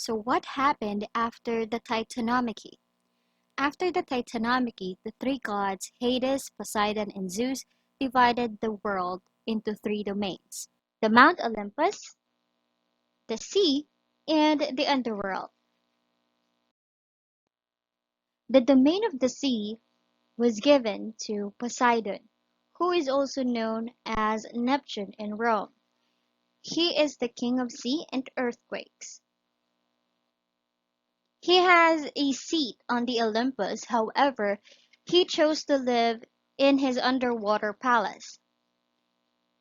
So what happened after the Titanomachy? After the Titanomachy, the three gods, Hades, Poseidon, and Zeus, divided the world into three domains: the Mount Olympus, the sea, and the underworld. The domain of the sea was given to Poseidon, who is also known as Neptune in Rome. He is the king of sea and earthquakes. He has a seat on the Olympus, however, he chose to live in his underwater palace.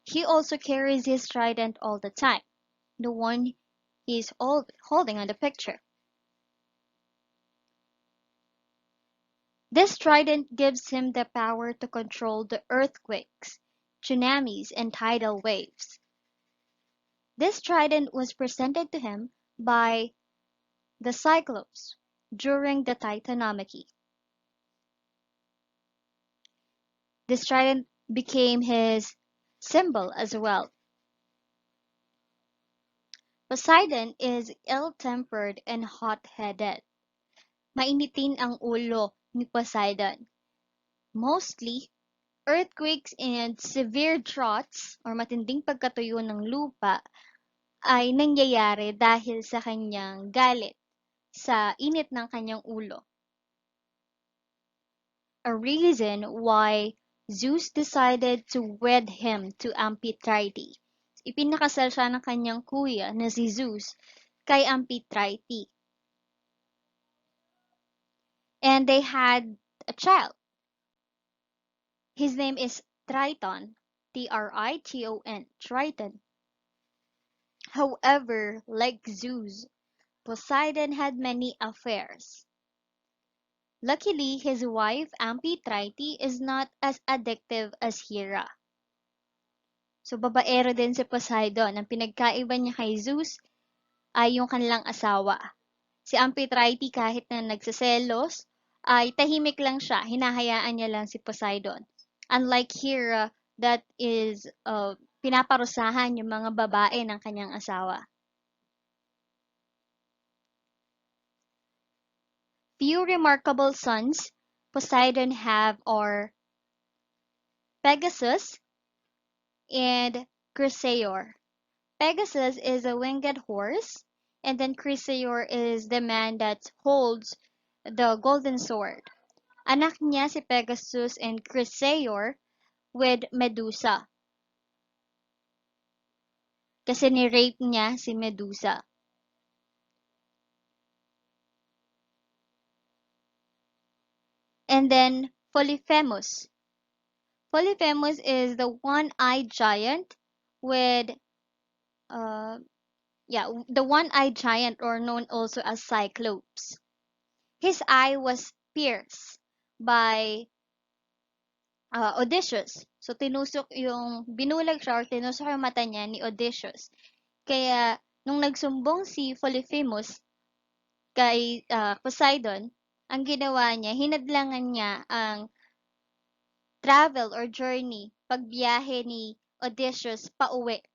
He also carries his trident all the time, the one he's holding on the picture. This trident gives him the power to control the earthquakes, tsunamis, and tidal waves. This trident was presented to him by the Cyclops during the Titanomachy. This trident became his symbol as well. Poseidon is ill-tempered and hot-headed. Mainitin ang ulo ni Poseidon. Mostly, earthquakes and severe droughts or matinding pagkatuyo ng lupa ay nangyayari dahil sa kanyang galit sa init ng kanyang ulo. A reason why Zeus decided to wed him to Amphitrite. Ipinakasal siya ng kanyang kuya na si Zeus kay Amphitrite. And they had a child. His name is Triton, Triton, Triton. However, like Zeus, Poseidon had many affairs. Luckily, his wife Amphitrite is not as addictive as HERA. So, babaero din si Poseidon. Ang pinagkaiba niya kay Zeus ay yung kanilang asawa. Si Amphitrite kahit na nagseselos, ay tahimik lang siya. Hinahayaan niya lang si Poseidon. Unlike HERA, that is pinaparusahan yung mga babae ng kanyang asawa. Few remarkable sons Poseidon have are Pegasus and Chrysaor. Pegasus is a winged horse, and then Chrysaor is the man that holds the golden sword. Anak niya si Pegasus and Chrysaor with Medusa. Kasi ni-rape niya si Medusa. And then Polyphemus. Polyphemus is the one-eyed giant with the one-eyed giant, or known also as Cyclops. His eye was pierced by Odysseus. So binulag siya or tinusok yung mata niya ni Odysseus. Kaya nung nagsumbong si Polyphemus kay Poseidon, ang ginawa niya, hinadlangan niya ang travel or journey, pagbiyahe ni Odysseus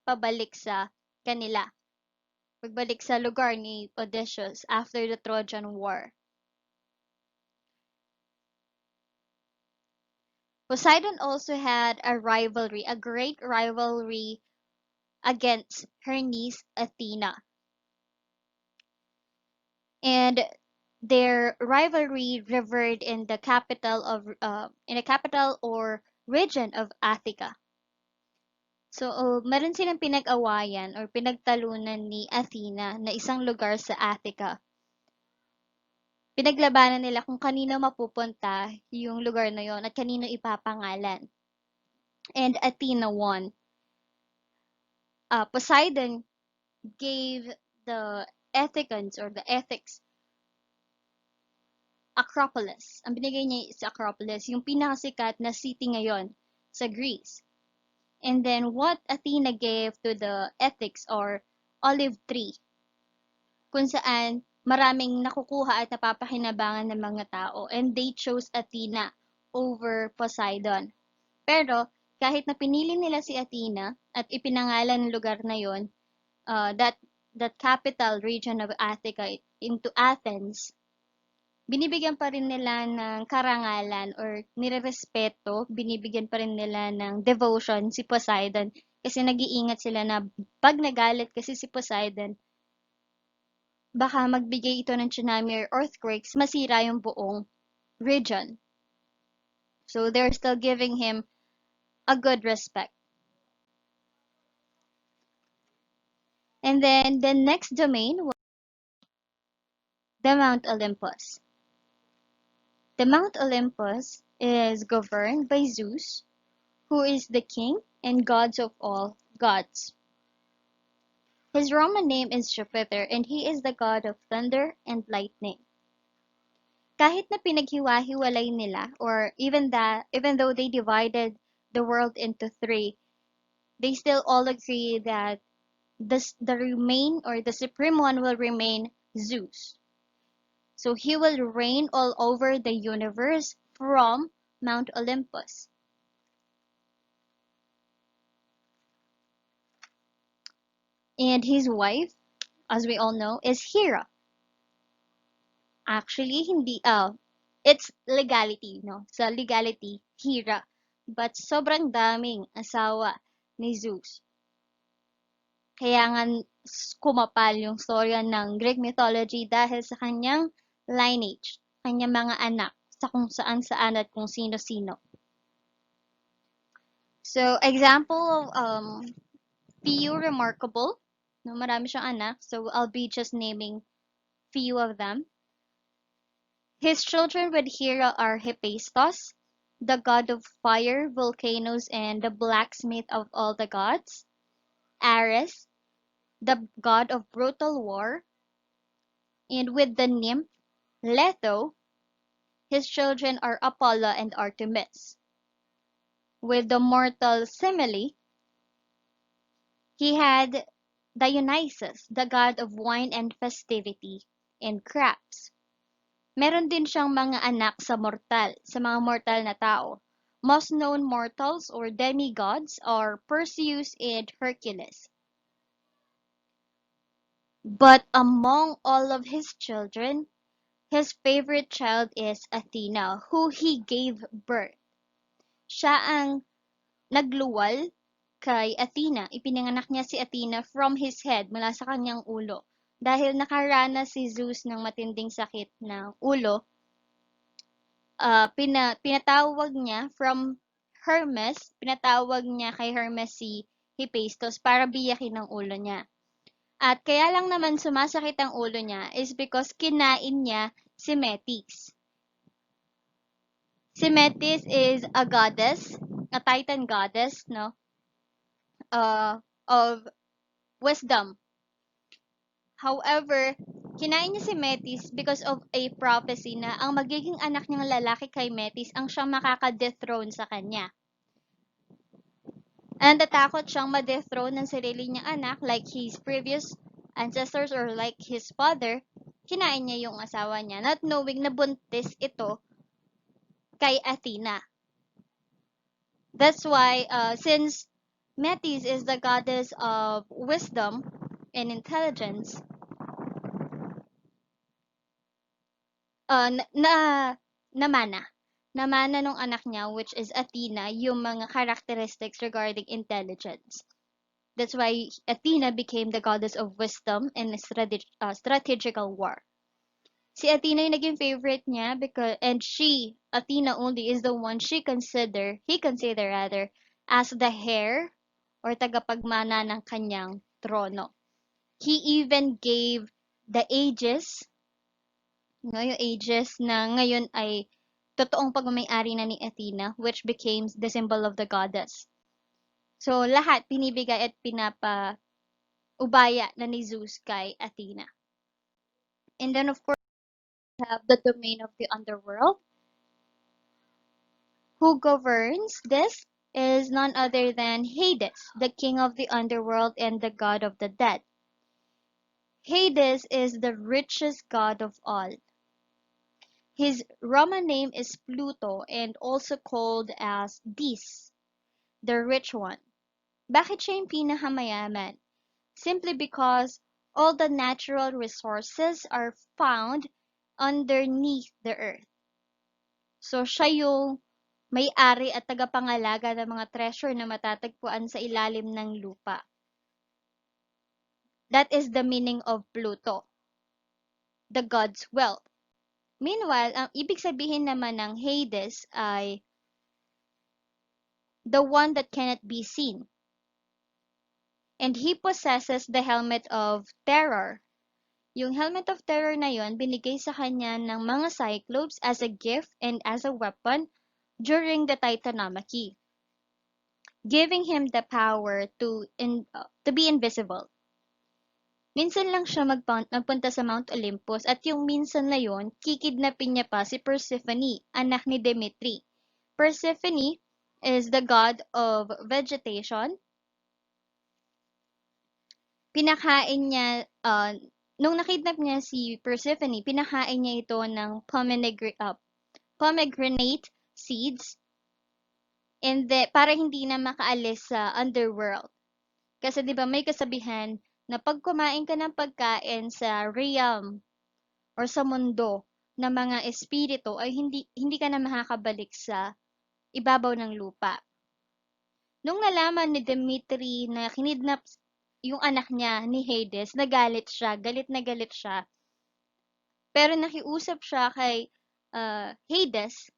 pabalik sa kanila. Pagbalik sa lugar ni Odysseus after the Trojan War. Poseidon also had a great rivalry against her niece Athena. And their rivalry revered in the capital or region of Attica. So, meron silang pinag-awayan or pinagtalunan ni Athena na isang lugar sa Attica. Pinaglabanan nila kung kanino mapupunta yung lugar na yon at kanino ipapangalan. And Athena won. Poseidon gave the Ethicans or the ethics Acropolis. Ang binigay niya sa Acropolis, yung pinakasikat na city ngayon sa Greece. And then what Athena gave to the ethics or olive tree, kung saan maraming nakukuha at napapakinabangan ng mga tao, and they chose Athena over Poseidon. Pero kahit na pinili nila si Athena at ipinangalan ng lugar na yon, that that capital region of Attica into Athens, binibigyan pa rin nila ng karangalan or nirerespeto, binibigyan pa rin nila ng devotion si Poseidon kasi nag-iingat sila na pag nagalit kasi si Poseidon, baka magbigay ito ng tsunami or earthquakes, masira yung buong region. So they're still giving him a good respect. And then the next domain was the Mount Olympus. The Mount Olympus is governed by Zeus, who is the king and god of all gods. His Roman name is Jupiter and he is the god of thunder and lightning. Kahit na pinaghiwa-hiwalay nila or even though they divided the world into three, they still all agree that the supreme one will remain Zeus. So he will reign all over the universe from Mount Olympus. And his wife, as we all know, is Hera. Actually, hindi, it's legality, no? Sa legality, Hera. But sobrang daming asawa ni Zeus. Kaya nga kumapal yung storya ng Greek mythology dahil sa kanyang lineage, kanyang mga anak, sa kung saan-saan at kung sino-sino. So, example of few remarkable, no, marami siyang anak, so I'll be just naming few of them. His children with Hera are Hephaestus, the god of fire, volcanoes, and the blacksmith of all the gods; Ares, the god of brutal war; and with the nymph Leto, his children are Apollo and Artemis. With the mortal Semele, he had Dionysus, the god of wine and festivity, and crafts. Meron din siyang mga anak sa mga mortal na tao. Most known mortals or demigods are Perseus and Hercules. But among all of his children, his favorite child is Athena, who he gave birth. Siya ang nagluwal kay Athena. Ipinanganak niya si Athena from his head, mula sa kanyang ulo. Dahil nakaranas si Zeus ng matinding sakit ng ulo, pinatawag niya from Hermes, pinatawag niya kay Hermes si Hephaestus para biyakin ang ulo niya. At kaya lang naman sumasakit ang ulo niya is because kinain niya si Metis. Si Metis is a goddess, a Titan goddess, no? Of wisdom. However, kinain niya si Metis because of a prophecy na ang magiging anak niyang lalaki kay Metis ang siyang makaka-dethrone sa kanya. And natakot siyang ma-dethrone ng sarili niyang anak like his previous ancestors or like his father, kinain niya yung asawa niya, not knowing na buntis ito kay Athena. That's why, since Metis is the goddess of wisdom and intelligence, namana nung anak niya, which is Athena, yung mga characteristics regarding intelligence. That's why Athena became the goddess of wisdom and strategical war. Si Athena yung naging favorite niya and Athena only, is the one he consider rather, as the heir or tagapagmana ng kanyang trono. He even gave the aegis, yung aegis na ngayon ay totoong pagmamay-ari na ni Athena, which became the symbol of the goddess. So, lahat pinibigay at ubaya na ni Zeus kay Athena. And then, of course, we have the domain of the underworld. Who governs this is none other than Hades, the king of the underworld and the god of the dead. Hades is the richest god of all. His Roman name is Pluto and also called as Dis, the rich one. Bakit siya yung pinakamayaman? Simply because all the natural resources are found underneath the earth. So, siya yung may-ari at tagapangalaga ng mga treasure na matatagpuan sa ilalim ng lupa. That is the meaning of Pluto, the god's wealth. Meanwhile, ang ibig sabihin naman ng Hades ay the one that cannot be seen. And he possesses the helmet of terror. Yung helmet of terror na yon, binigay sa kanya ng mga Cyclopes as a gift and as a weapon during the Titanomachy, giving him the power to be invisible. Minsan lang siya magpunta sa Mount Olympus at yung minsan na yon, kikidnapin niya pa si Persephone, anak ni Demeter. Persephone is the god of vegetation. Pinakain niya, nung nakidnap niya si Persephone, pinakain niya ito ng pomegranate seeds and para hindi na makaalis sa underworld. Kasi 'di ba may kasabihan na pag kumain ka ng pagkain sa realm or sa mundo ng mga espiritu ay hindi ka na makakabalik sa ibabaw ng lupa. Nung nalaman ni Demetri na kinidnap yung anak niya ni Hades, nagalit siya, galit na galit siya. Pero nakiusap siya kay Hades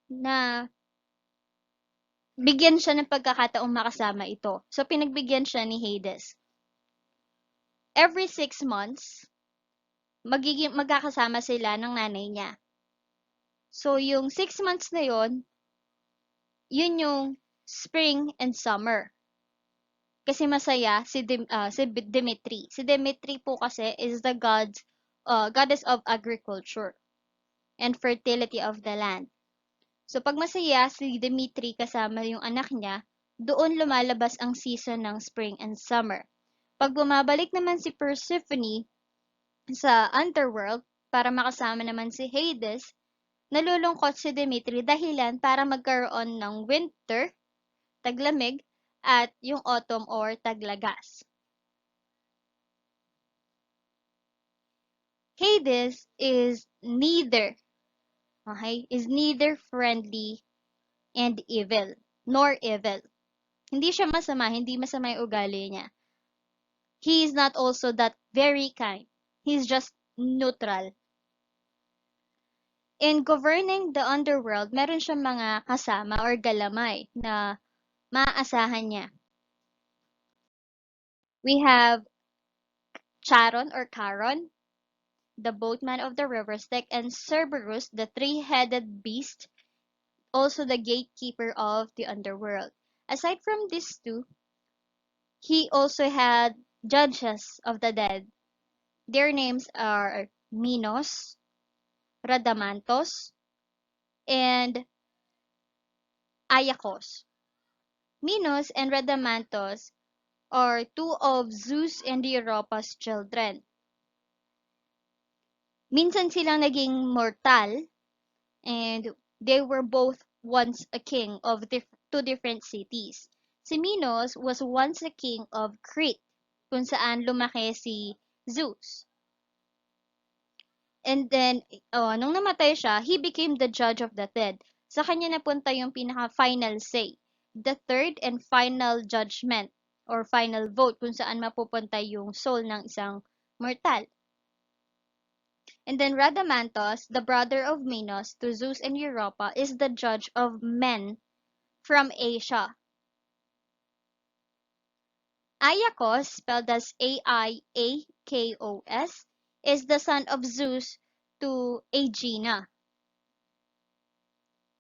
na bigyan siya ng pagkakataong makasama ito. So, pinagbigyan siya ni Hades. Every 6 months, magkakasama sila ng nanay niya. So, yung 6 months na yun yung spring and summer. Kasi masaya si Demetri. Si Demetri po kasi is the goddess of agriculture and fertility of the land. So, pag masaya si Demetri kasama yung anak niya, doon lumalabas ang season ng spring and summer. Pag bumabalik naman si Persephone sa underworld para makasama naman si Hades, nalulungkot si Demetri dahilan para magkaroon ng winter, taglamig, at yung autumn or taglagas. Hades is neither friendly and evil, nor evil. Hindi siya masama, hindi masama yung ugali niya. He is not also that very kind. He's just neutral. In governing the underworld, meron siyang mga kasama or galamay na maaasahan niya. We have Charon or Charon, the boatman of the river Styx, and Cerberus, the three-headed beast, also the gatekeeper of the underworld. Aside from these two, he also had judges of the dead. Their names are Minos, Radamantos, and Iacchos. Minos and Radamantos are two of Zeus and Europa's children. Minsan silang naging mortal, and they were both once a king of two different cities. Si Minos was once a king of Crete, kung saan lumaki si Zeus. And then, nung namatay siya, he became the judge of the dead. Sa kanya napunta yung pinaka-final say, the third and final judgment or final vote kung saan mapupunta yung soul ng isang mortal. And then Radamantos, the brother of Minos to Zeus and Europa, is the judge of men from Asia. Iacchos, spelled as Aiakos, is the son of Zeus to Aegina.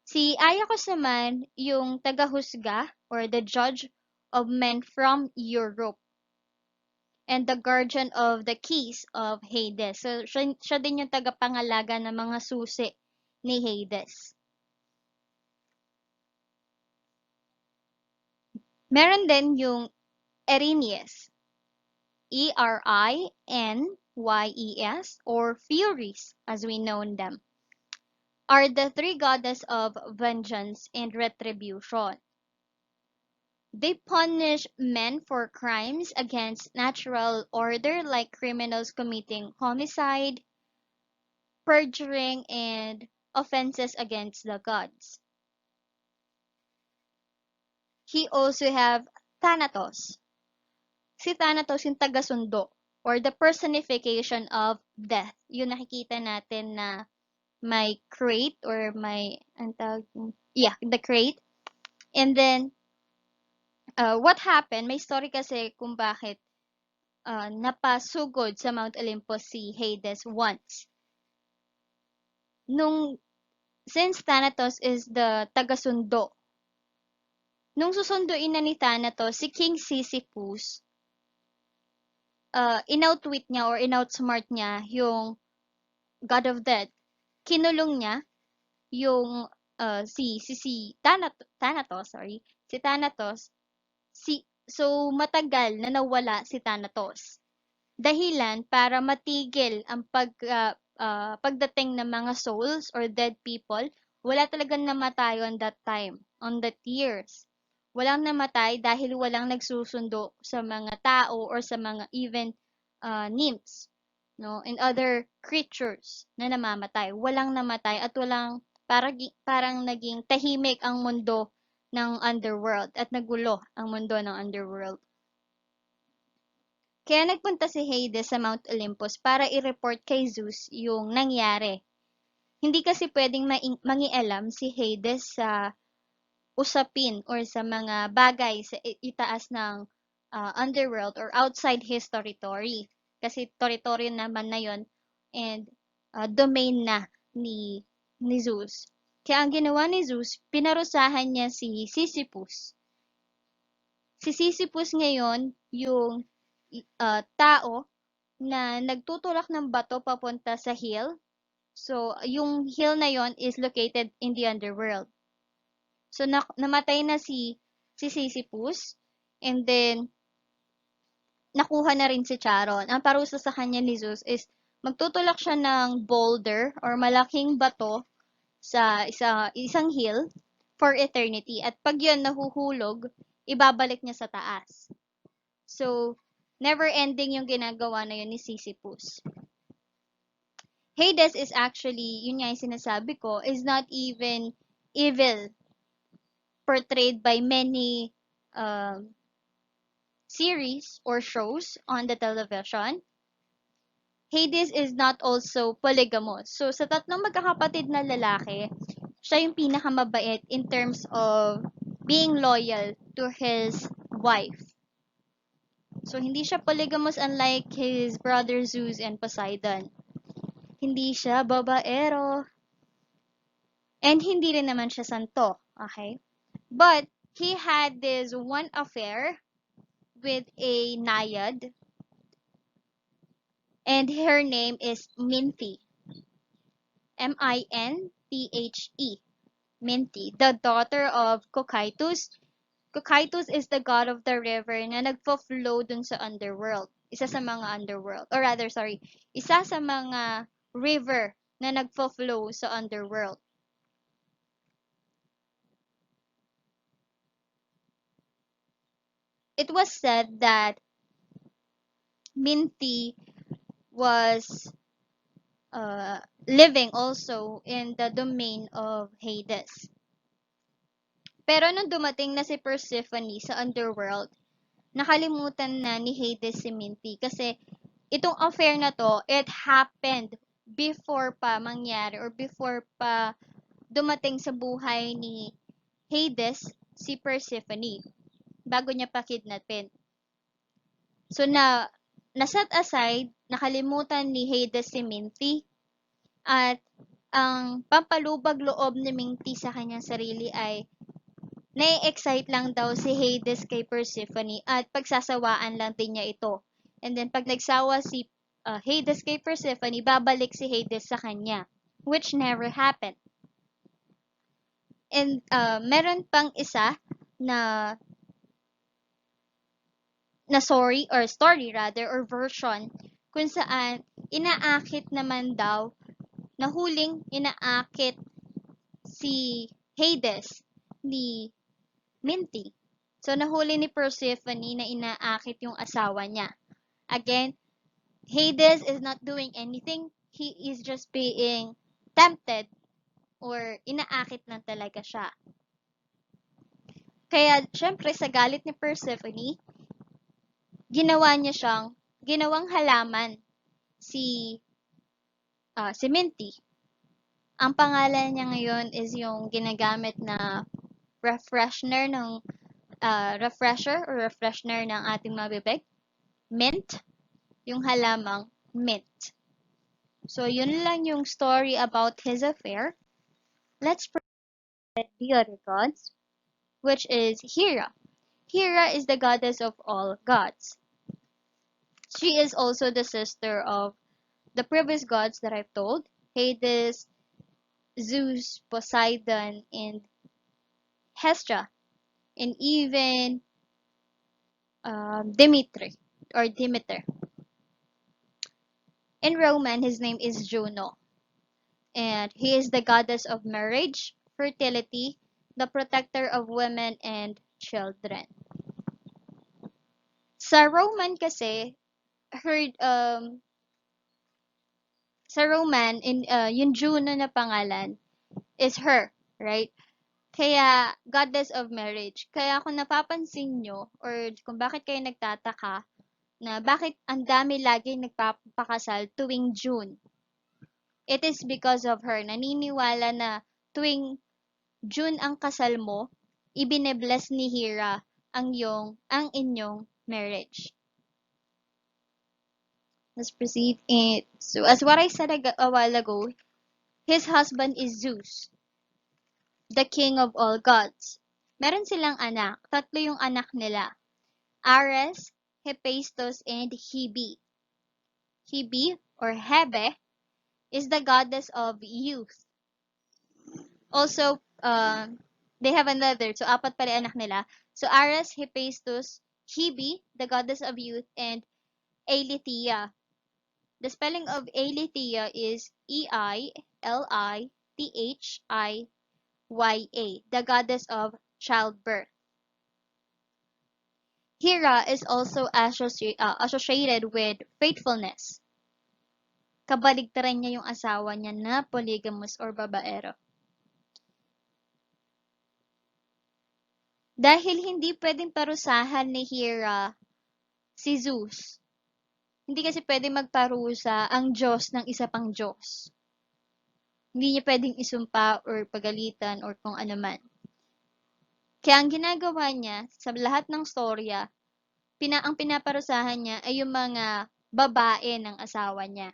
Si Iacchos naman yung tagahusga or the judge of men from Europe and the guardian of the keys of Hades. So, siya din yung tagapangalaga ng mga susi ni Hades. Meron din yung Erinyes, Erinyes, or Furies, as we know them, are the three goddesses of vengeance and retribution. They punish men for crimes against natural order, like criminals committing homicide, perjuring, and offenses against the gods. He also have Thanatos. Si Thanatos yung taga-sundo or the personification of death. Yung nakikita natin na may crate or may, the crate. And then, what happened, may story kasi kung bakit napasugod sa Mount Olympus si Hades once. Since Thanatos is the taga-sundo, nung susunduin na ni Thanatos si King Sisyphus, in-outwit niya or in-outsmart niya yung God of Death. Kinulong niya yung si Thanatos, so matagal na nawala si Thanatos. Dahilan para matigil ang pagdating ng mga souls or dead people. Wala talagang namatay on that time, on that years. Walang namatay dahil walang nagsusundo sa mga tao or sa mga even nymphs, no, and other creatures na namamatay. Walang namatay at parang naging tahimik ang mundo ng underworld at nagulo ang mundo ng underworld. Kaya nagpunta si Hades sa Mount Olympus para i-report kay Zeus yung nangyari. Hindi kasi pwedeng mangialam si Hades sa usapin or sa mga bagay sa itaas ng underworld or outside his territory. Kasi territory naman na yon and domain na ni Zeus. Kaya ang ginawa ni Zeus, pinarusahan niya si Sisyphus. Si Sisyphus ngayon yung tao na nagtutulak ng bato papunta sa hill. So, yung hill na yon is located in the underworld. So, namatay na si Sisyphus, and then, nakuha na rin si Charon. Ang parusa sa kanya ni Zeus is, magtutulak siya ng boulder or malaking bato sa isang hill for eternity. At pag yun nahuhulog, ibabalik niya sa taas. So, never ending yung ginagawa na yun ni Sisyphus. Hades is actually, yun nga yung sinasabi ko, is not even evil portrayed by many series or shows on the television. Hades is not also polygamous. So, sa tatlong magkakapatid na lalaki, siya yung pinakamabait in terms of being loyal to his wife. So, hindi siya polygamous unlike his brother Zeus and Poseidon. Hindi siya babaero. And hindi rin naman siya santo. Okay? But, he had this one affair with a naiad. And her name is Minthe. Minthe. Minthe, the daughter of Cocytus. Cocytus is the god of the river na nagfo-flow dun sa underworld. Isa sa mga river na nagfo-flow sa underworld. It was said that Minthe was living also in the domain of Hades. Pero nung dumating na si Persephone sa underworld, nakalimutan na ni Hades si Minthe kasi itong affair na to, it happened before pa mangyari or before pa dumating sa buhay ni Hades si Persephone bago niya pa kidnapin. So na-set aside, nakalimutan ni Hades si Minthe at ang pampalubag loob ni Minthe sa kanyang sarili ay nai-excite lang daw si Hades kay Persephone at pagsasawaan lang din niya ito. And then pag nagsawa si Hades kay Persephone, babalik si Hades sa kanya, which never happened. And meron pang isa na story or version kung saan inaakit naman daw, nahuling inaakit si Hades ni Minthe So, nahuli ni Persephone na inaakit yung asawa niya. Again, Hades is not doing anything. He is just being tempted or inaakit lang talaga siya. Kaya, syempre, sa galit ni Persephone, ginawang halaman si Minty. Ang pangalan niya ngayon is yung ginagamit na refresher ng ating mga bibig. Mint, yung halamang mint. So, yun lang yung story about his affair. Let's proceed the other gods, which is HERA. HERA is the goddess of all gods. She is also the sister of the previous gods that I've told, Hades, Zeus, Poseidon, and HESTIA, and even Demeter. In Roman, his name is Juno, and he is the goddess of marriage, fertility, the protector of women and children. Sa Roman kasi, sa Roman, yung Juno na pangalan is her, right? Kaya, goddess of marriage. Kaya kung napapansin nyo, or kung bakit kayo nagtataka, na bakit ang dami lagi nagpapakasal tuwing June. It is because of her. Naniniwala na tuwing June ang kasal mo, ibine-bless ni HERA ang inyong marriage. Let's proceed. So, as what I said a while ago, his husband is Zeus, the king of all gods. Meron silang anak. 3 yung anak nila. Ares, Hephaestus, and Hebe. Hebe, or Hebe, is the goddess of youth. Also, they have another. So, 4 pala anak nila. So, Ares, Hephaestus, Hebe, the goddess of youth, and Eileithyia. The spelling of Eileithyia is Eilithia, the goddess of childbirth. HERA is also associated with faithfulness. Kabaligtaran niya yung asawa niya na polygamous or babaero. Dahil hindi pwedeng parusahan ni HERA si Zeus, hindi kasi pwedeng magparusa ang Diyos ng isa pang Diyos. Hindi niya pwedeng isumpa or pagalitan or kung ano man. Kaya ang ginagawa niya sa lahat ng storya, ang pinaparusahan niya ay yung mga babae ng asawa niya.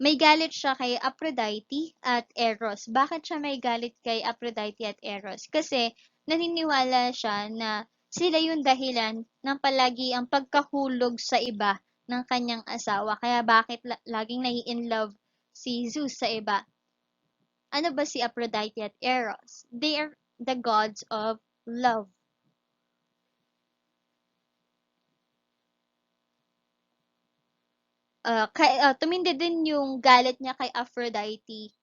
May galit siya kay Aphrodite at Eros. Bakit siya may galit kay Aphrodite at Eros? Kasi naniniwala siya na sila yung dahilan ng palagi ang pagkahulog sa iba ng kanyang asawa. Kaya bakit laging nai-inlove si Zeus sa iba? Ano ba si Aphrodite at Eros? They are the gods of love. Tumindi din yung galit niya kay Aphrodite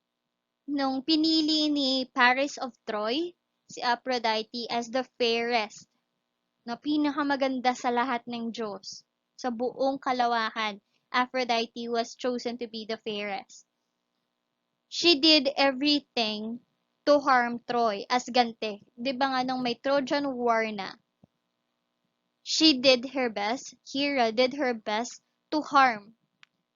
nung pinili ni Paris of Troy si Aphrodite as the fairest, na pinakamaganda sa lahat ng Diyos. Sa buong kalawakan, Aphrodite was chosen to be the fairest. She did everything to harm Troy as gante. Di ba nga nung may Trojan War na, she did her best, HERA did her best to harm,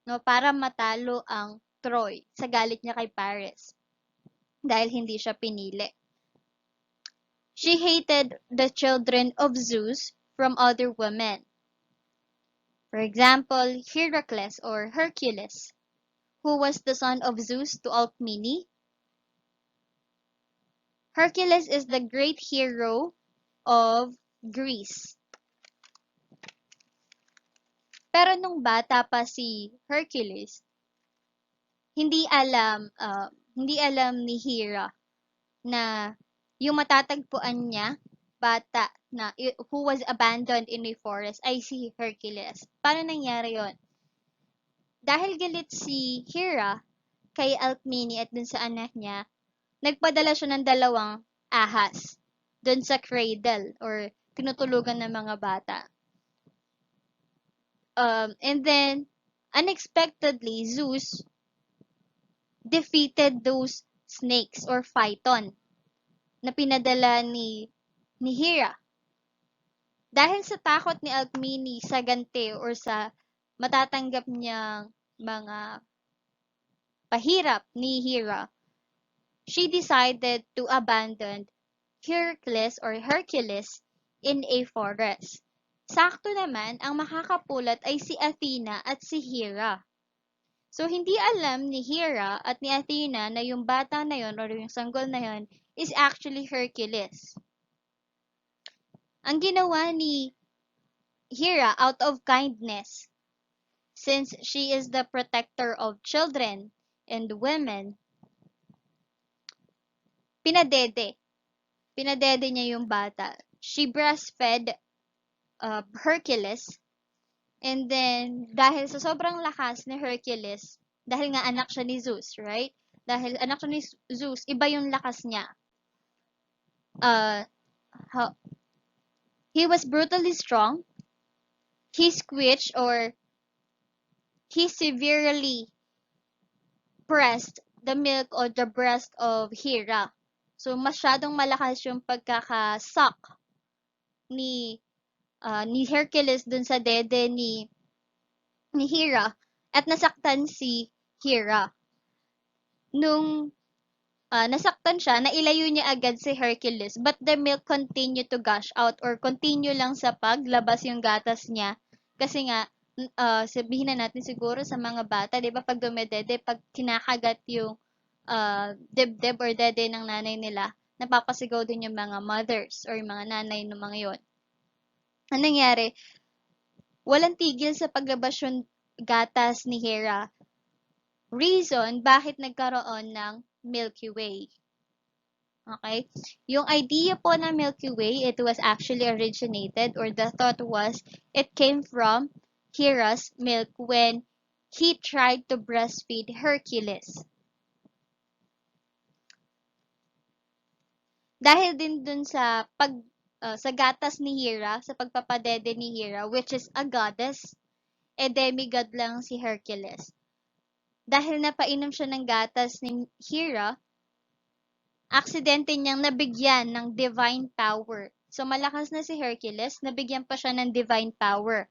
no, para matalo ang Troy sa galit niya kay Paris dahil hindi siya pinili. She hated the children of Zeus from other women. For example, Heracles or Hercules, who was the son of Zeus to Alcmene. Hercules is the great hero of Greece. Pero nung bata pa si Hercules, hindi alam ni HERA na yung matatagpuan niya, bata na who was abandoned in a forest ay si Hercules. Paano nangyari yon? Dahil galit si HERA kay Alcmene at dun sa anak niya, nagpadala siya ng 2 ahas dun sa cradle or tinutulugan ng mga bata. And then, unexpectedly, Zeus defeated those snakes or phyton na pinadala ni HERA. Dahil sa takot ni Alcmene sa ganti or sa matatanggap niyang mga pahirap ni HERA, she decided to abandon Hercules in a forest. Sakto naman, ang makakapulat ay si Athena at si HERA. So, hindi alam ni HERA at ni Athena na yung bata na yon or yung sanggol na yon is actually Hercules. Ang ginawa ni HERA out of kindness, since she is the protector of children and women, pinadede. Pinadede niya yung bata. She breastfed Hercules, and then dahil sa sobrang lakas ni Hercules, dahil nga anak siya ni Zeus, right? Dahil anak siya ni Zeus, iba yung lakas niya. He was brutally strong. He squished or he severely pressed the milk or the breast of HERA. So, masyadong malakas yung pagkakasak ni Hercules dun sa dede ni HERA at nasaktan si HERA. Nung nasaktan siya, nailayo niya agad si Hercules, but the milk continued to gush out or continue lang sa paglabas yung gatas niya. Kasi nga, sabihin na natin siguro sa mga bata, di ba, pag dumedede, pag kinakagat yung dibdib or dede ng nanay nila, napapasigaw din yung mga mothers or yung mga nanay ng mga yon. Anong nangyari? Walang tigil sa paglabas yung gatas ni HERA. Reason bakit nagkaroon ng Milky Way. Okay? Yung idea po ng Milky Way, it was actually originated or the thought was it came from HERA's milk when he tried to breastfeed Hercules. Dahil din dun sa sa gatas ni HERA, sa pagpapadede ni HERA, which is a goddess, demigod lang si Hercules. Dahil napainom siya ng gatas ni HERA, aksidente niyang nabigyan ng divine power. So, malakas na si Hercules, nabigyan pa siya ng divine power.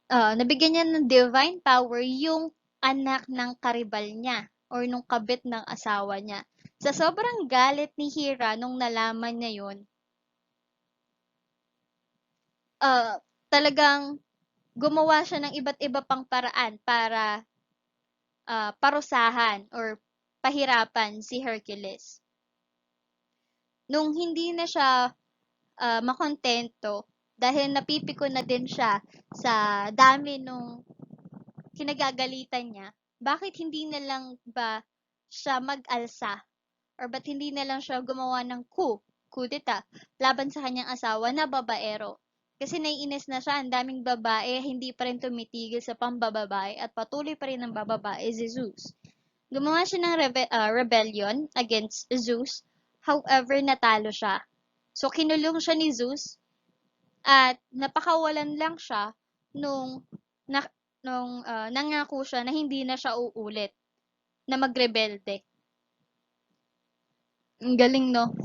Nabigyan niya ng divine power yung anak ng karibal niya or nung kabit ng asawa niya. Sa sobrang galit ni HERA nung nalaman niya yun, talagang gumawa siya ng iba't iba pang paraan para parusahan or pahirapan si Hercules. Nung hindi na siya makontento, dahil napipiko na din siya sa dami nung kinagagalitan niya, bakit hindi na lang ba siya mag-alsa? Or ba't hindi na lang siya gumawa ng coup d'etat, laban sa kanyang asawa na babaero? Kasi naiinis na siya, ang daming babae, hindi pa rin tumitigil sa pambababae at patuloy pa rin ang bababae si Zeus. Gumawa siya ng rebellion against Zeus, however, natalo siya. So, kinulong siya ni Zeus at napakawalan lang siya nung nangako siya na hindi na siya uulit na magrebelde. Ang galing, no?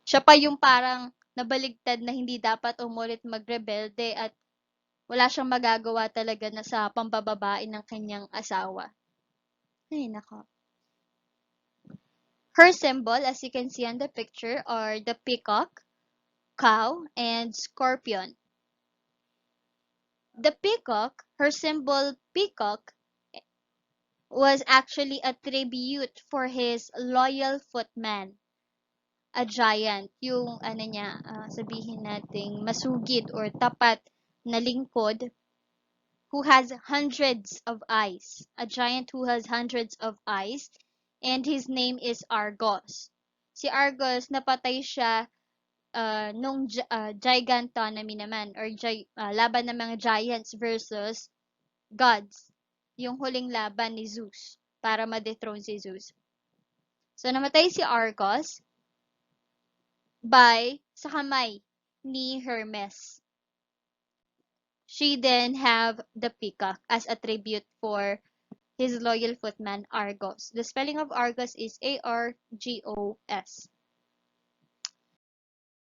Siya pa yung parang nabaligtad na hindi dapat umulit magrebelde at wala siyang magagawa talaga na sa pambababae ng kanyang asawa. Ay, nako. Her symbol, as you can see on the picture, are the peacock, cow, and scorpion. The peacock, her symbol peacock, was actually a tribute for his loyal footman, a giant, yung sabihin nating masugid or tapat na lingkod who has hundreds of eyes, a giant who has hundreds of eyes, and his name is Argos. Si Argos, napatay siya nung gigantonomy naman or laban ng mga giants versus gods, yung huling laban ni Zeus para ma-dethrone si Zeus. So, namatay si Argos sa kamay ni Hermes. She then have the peacock as a tribute for his loyal footman Argos. The spelling of Argos is Argos.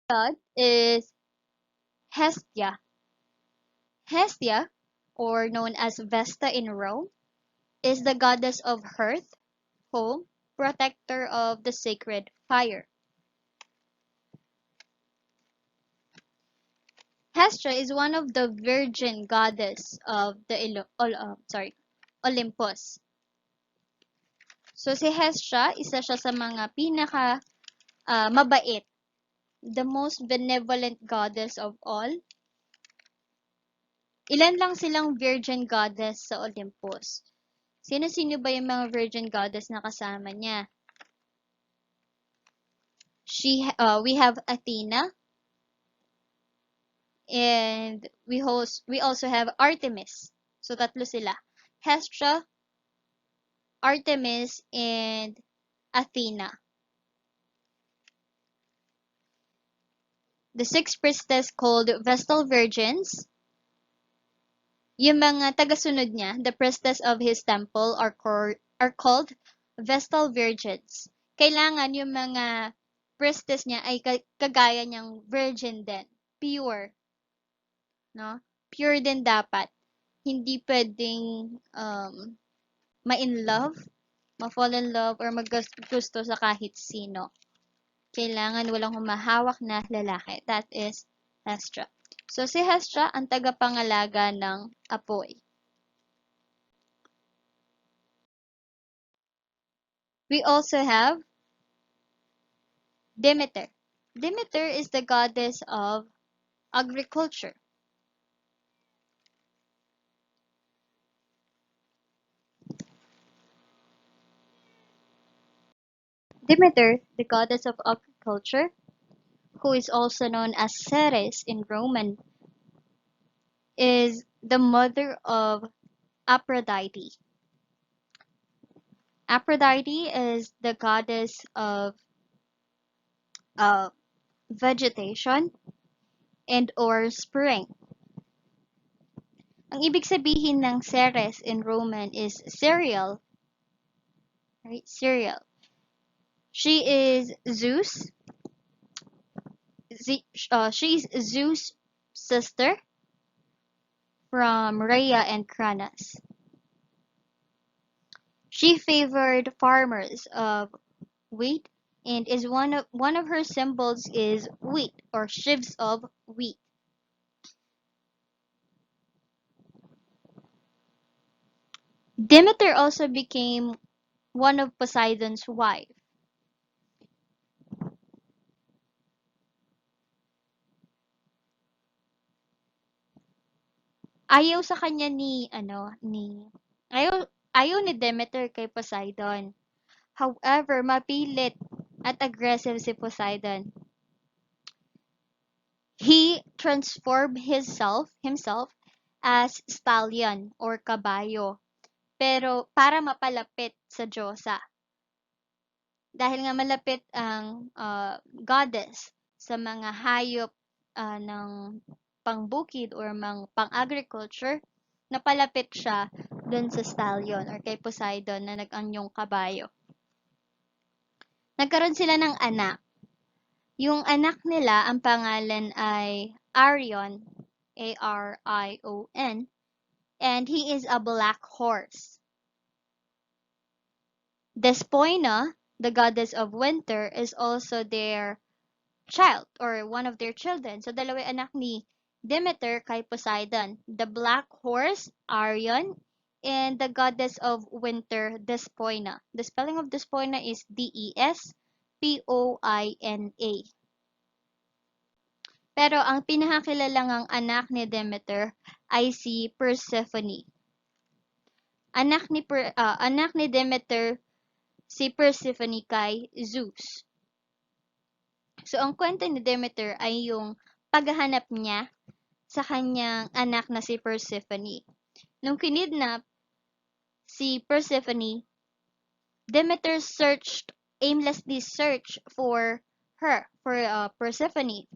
God is Hestia. Hestia, or known as Vesta in Rome, is the goddess of hearth, home, protector of the sacred fire. Hestia is one of the virgin goddess of the Olympus. So si Hestia, isa siya sa mga pinaka mabait, the most benevolent goddess of all. Ilan lang silang virgin goddess sa Olympus. Sino-sino ba yung mga virgin goddess na kasama niya? We have Athena, and we also have Artemis. So tatlo sila. Hestia, Artemis, and Athena. The six priestess called Vestal Virgins, yung mga tagasunod niya, the priestess of his temple are called Vestal Virgins. Kailangan yung mga priestess niya ay kagaya niyang virgin din. Pure. No? Pure din dapat. Hindi pwedeng ma-in love, ma-fall in love, or maggusto sa kahit sino. Kailangan walang humahawak na lalaki. That is Hestia. So, si Hestia ang tagapangalaga ng apoy. We also have Demeter. Demeter is the goddess of agriculture. Demeter, the goddess of agriculture, who is also known as Ceres in Roman, is the mother of Aphrodite. Aphrodite is the goddess of uh, vegetation and or spring. Ang ibig sabihin ng Ceres in Roman is cereal. Right? Cereal. She is Zeus. She's Zeus' sister from Rhea and Cronus. She favored farmers of wheat, and is one of her symbols is wheat or sheaves of wheat. Demeter also became one of Poseidon's wife. Ayaw sa kanya ayaw ni Demeter kay Poseidon. However, mapilit at aggressive si Poseidon. He transformed himself as stallion or kabayo, pero para mapalapit sa Diyosa. Dahil nga malapit ang goddess sa mga hayop ng pangbukid or pang-agriculture, napalapit siya dun sa stallion or kay Poseidon na nag-anyong kabayo. Nagkaroon sila ng anak. Yung anak nila, ang pangalan ay Arion, Arion, and he is a black horse. Despoina, the goddess of winter, is also their child or one of their children. So, dalawa anak ni Demeter kay Poseidon. The black horse, Arion, and the goddess of winter, Despoina. The spelling of Despoina is Despoina. Pero ang pinakakilalang anak ni Demeter ay si Persephone. Anak ni Demeter si Persephone kay Zeus. So, ang kwento ni Demeter ay yung paghahanap niya sa kanyang anak na si Persephone. Nung kinidnap si Persephone, Demeter searched aimlessly search for her, for Persephone.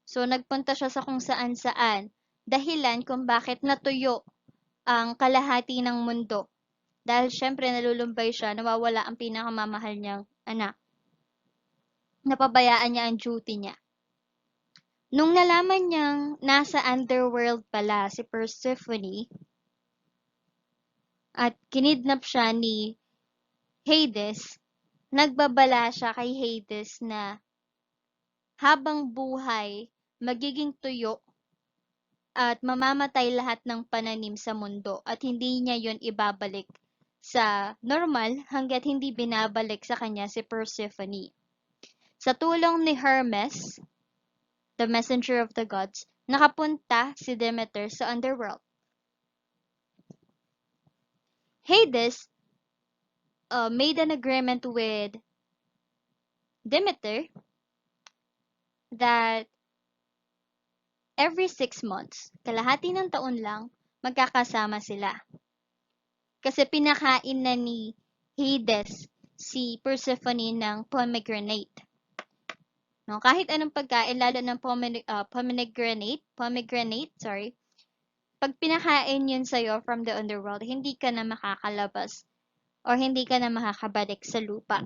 So, nagpunta siya sa kung saan-saan. Dahilan kung bakit natuyo ang kalahati ng mundo. Dahil syempre nalulumbay siya, nawawala ang pinakamamahal niyang anak. Napabayaan niya ang duty niya. Nung nalaman niyang nasa underworld pala si Persephone at kinidnap siya ni Hades, nagbabala siya kay Hades na habang buhay, magiging tuyo at mamamatay lahat ng pananim sa mundo at hindi niya yon ibabalik sa normal hanggat hindi binabalik sa kanya si Persephone. Sa tulong ni Hermes, the messenger of the gods, nakapunta si Demeter sa underworld. Hades made an agreement with Demeter that every 6 months, kalahati ng taon lang, magkakasama sila. Kasi pinakain na ni Hades si Persephone ng pomegranate. No, kahit anong pagkain, lalo ng pomegranate, sorry, pag pinakain yun sa'yo from the underworld, hindi ka na makakalabas or hindi ka na makakabalik sa lupa.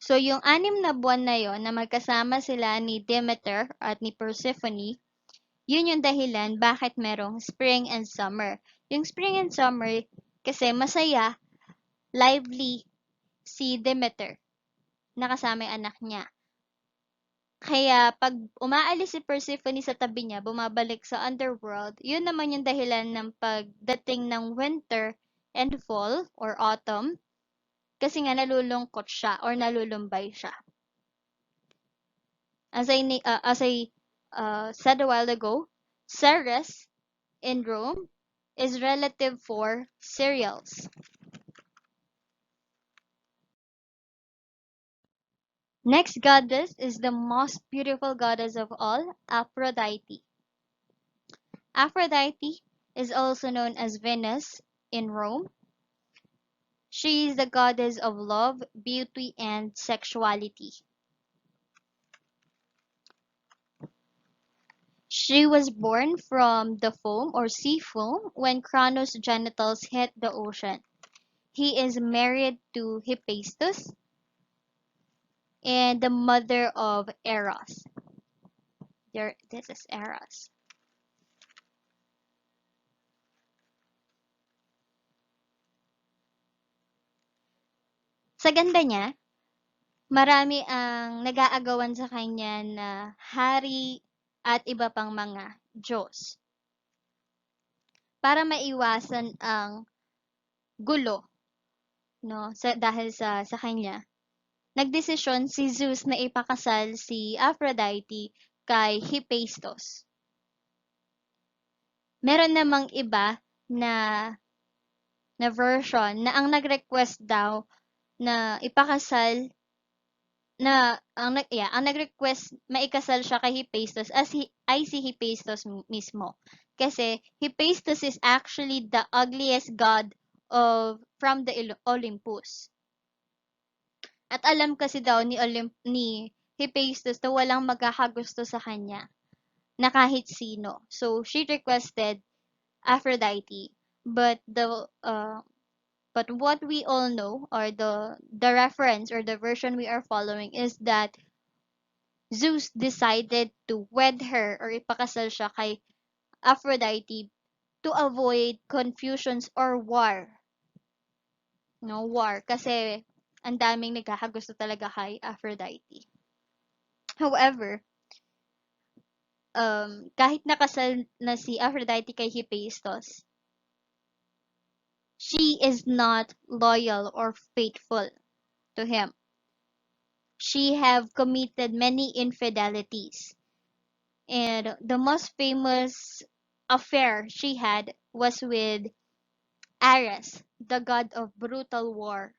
So, yung 6 na buwan na yon na magkasama sila ni Demeter at ni Persephone, yun yung dahilan bakit merong spring and summer. Yung spring and summer, kasi masaya, lively si Demeter, nakasama yung anak niya. Kaya, pag umaalis si Persephone sa tabi niya, bumabalik sa underworld, yun naman yung dahilan ng pagdating ng winter and fall or autumn, kasi nga nalulungkot siya or nalulumbay siya. As I said a while ago, Ceres in Rome is relative for cereals. Next goddess is the most beautiful goddess of all, Aphrodite. Aphrodite is also known as Venus in Rome. She is the goddess of love, beauty, and sexuality. She was born from the foam or sea foam when Cronos' genitals hit the ocean. He is married to Hephaestus and the mother of Eros. This is Eros. Sa ganda niya, marami ang nag-aagawan sa kanya na hari at iba pang mga Diyos. Para maiwasan ang gulo, no, dahil sa kanya, nagdesisyon si Zeus na ipakasal si Aphrodite kay Hephaestus. Meron namang iba na version na ang nag-request daw na ipakasal ang nag-request maikasal siya kay Hephaestus ay si Hephaestus mismo. Kasi Hephaestus is actually the ugliest god from the Olympus. At alam kasi daw ni Hephaestus na walang magkakagusto sa kanya na kahit sino. So she requested Aphrodite, but what we all know, or the reference or the version we are following, is that Zeus decided to wed her or ipakasal siya kay Aphrodite to avoid confusions or war. No, war. Kasi ang daming nagkakagusto talaga kay Aphrodite. However, kahit nakasal na si Aphrodite kay Hephaestus, she is not loyal or faithful to him. She have committed many infidelities. And the most famous affair she had was with Ares, the god of brutal war.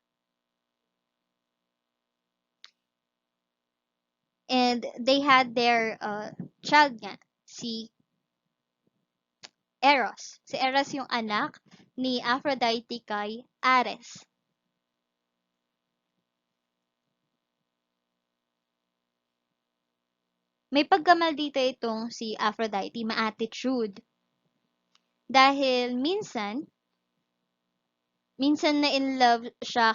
And they had their child nga, si Eros. Si Eros yung anak ni Aphrodite kay Ares. May pagkamaldita itong si Aphrodite, ma-attitude. Dahil minsan na in love siya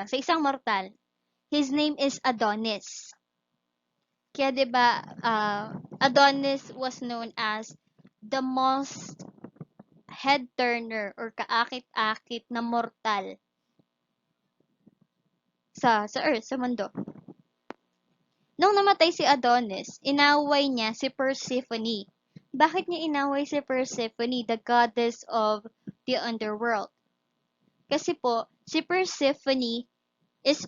sa isang mortal. His name is Adonis. Kaya 'di ba, Adonis was known as the most head turner or kaakit-akit na mortal sa Earth, sa mundo. Nung namatay si Adonis, inaway niya si Persephone. Bakit niya inaway si Persephone, the goddess of the underworld? Kasi po, si Persephone is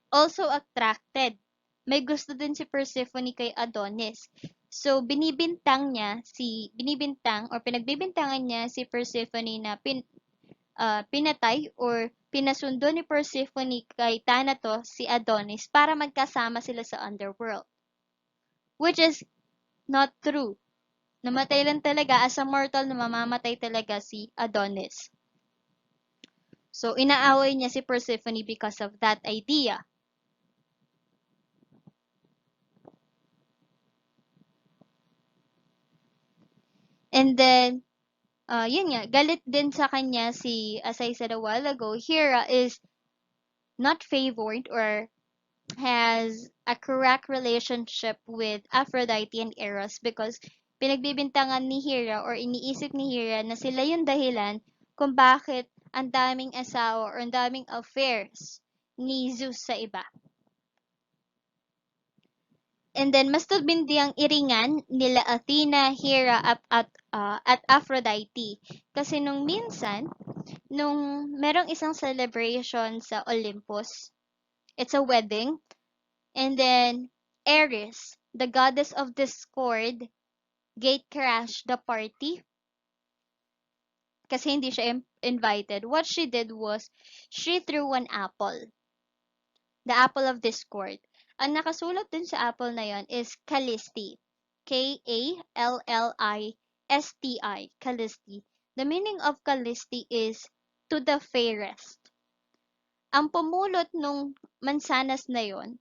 also attracted. May gusto din si Persephone kay Adonis. So, binibintang or pinagbibintangan niya si Persephone na pinatay or pinasundo ni Persephone kay Thanatos si Adonis para magkasama sila sa underworld. Which is not true. Namatay lang talaga as a mortal na mamamatay talaga si Adonis. So, inaaway niya si Persephone because of that idea. And then, yun nga, galit din sa kanya as I said a while ago, Hera is not favored or has a correct relationship with Aphrodite and Eros because pinagbibintangan ni Hera or iniisip ni Hera na sila yung dahilan kung bakit ang daming asawa or ang daming affairs ni Zeus sa iba. And then, mas tumindi ang iringan nila Athena, Hera, at Aphrodite. Kasi nung merong isang celebration sa Olympus, it's a wedding, and then Ares, the goddess of discord, gate crashed the party kasi hindi siya invited. What she did was, she threw an apple. The apple of discord. Ang nakasulat dun sa apple na yon is Callisti. Kallisti. Callisti. The meaning of Callisti is to the fairest. Ang pumulot nung mansanas na yon,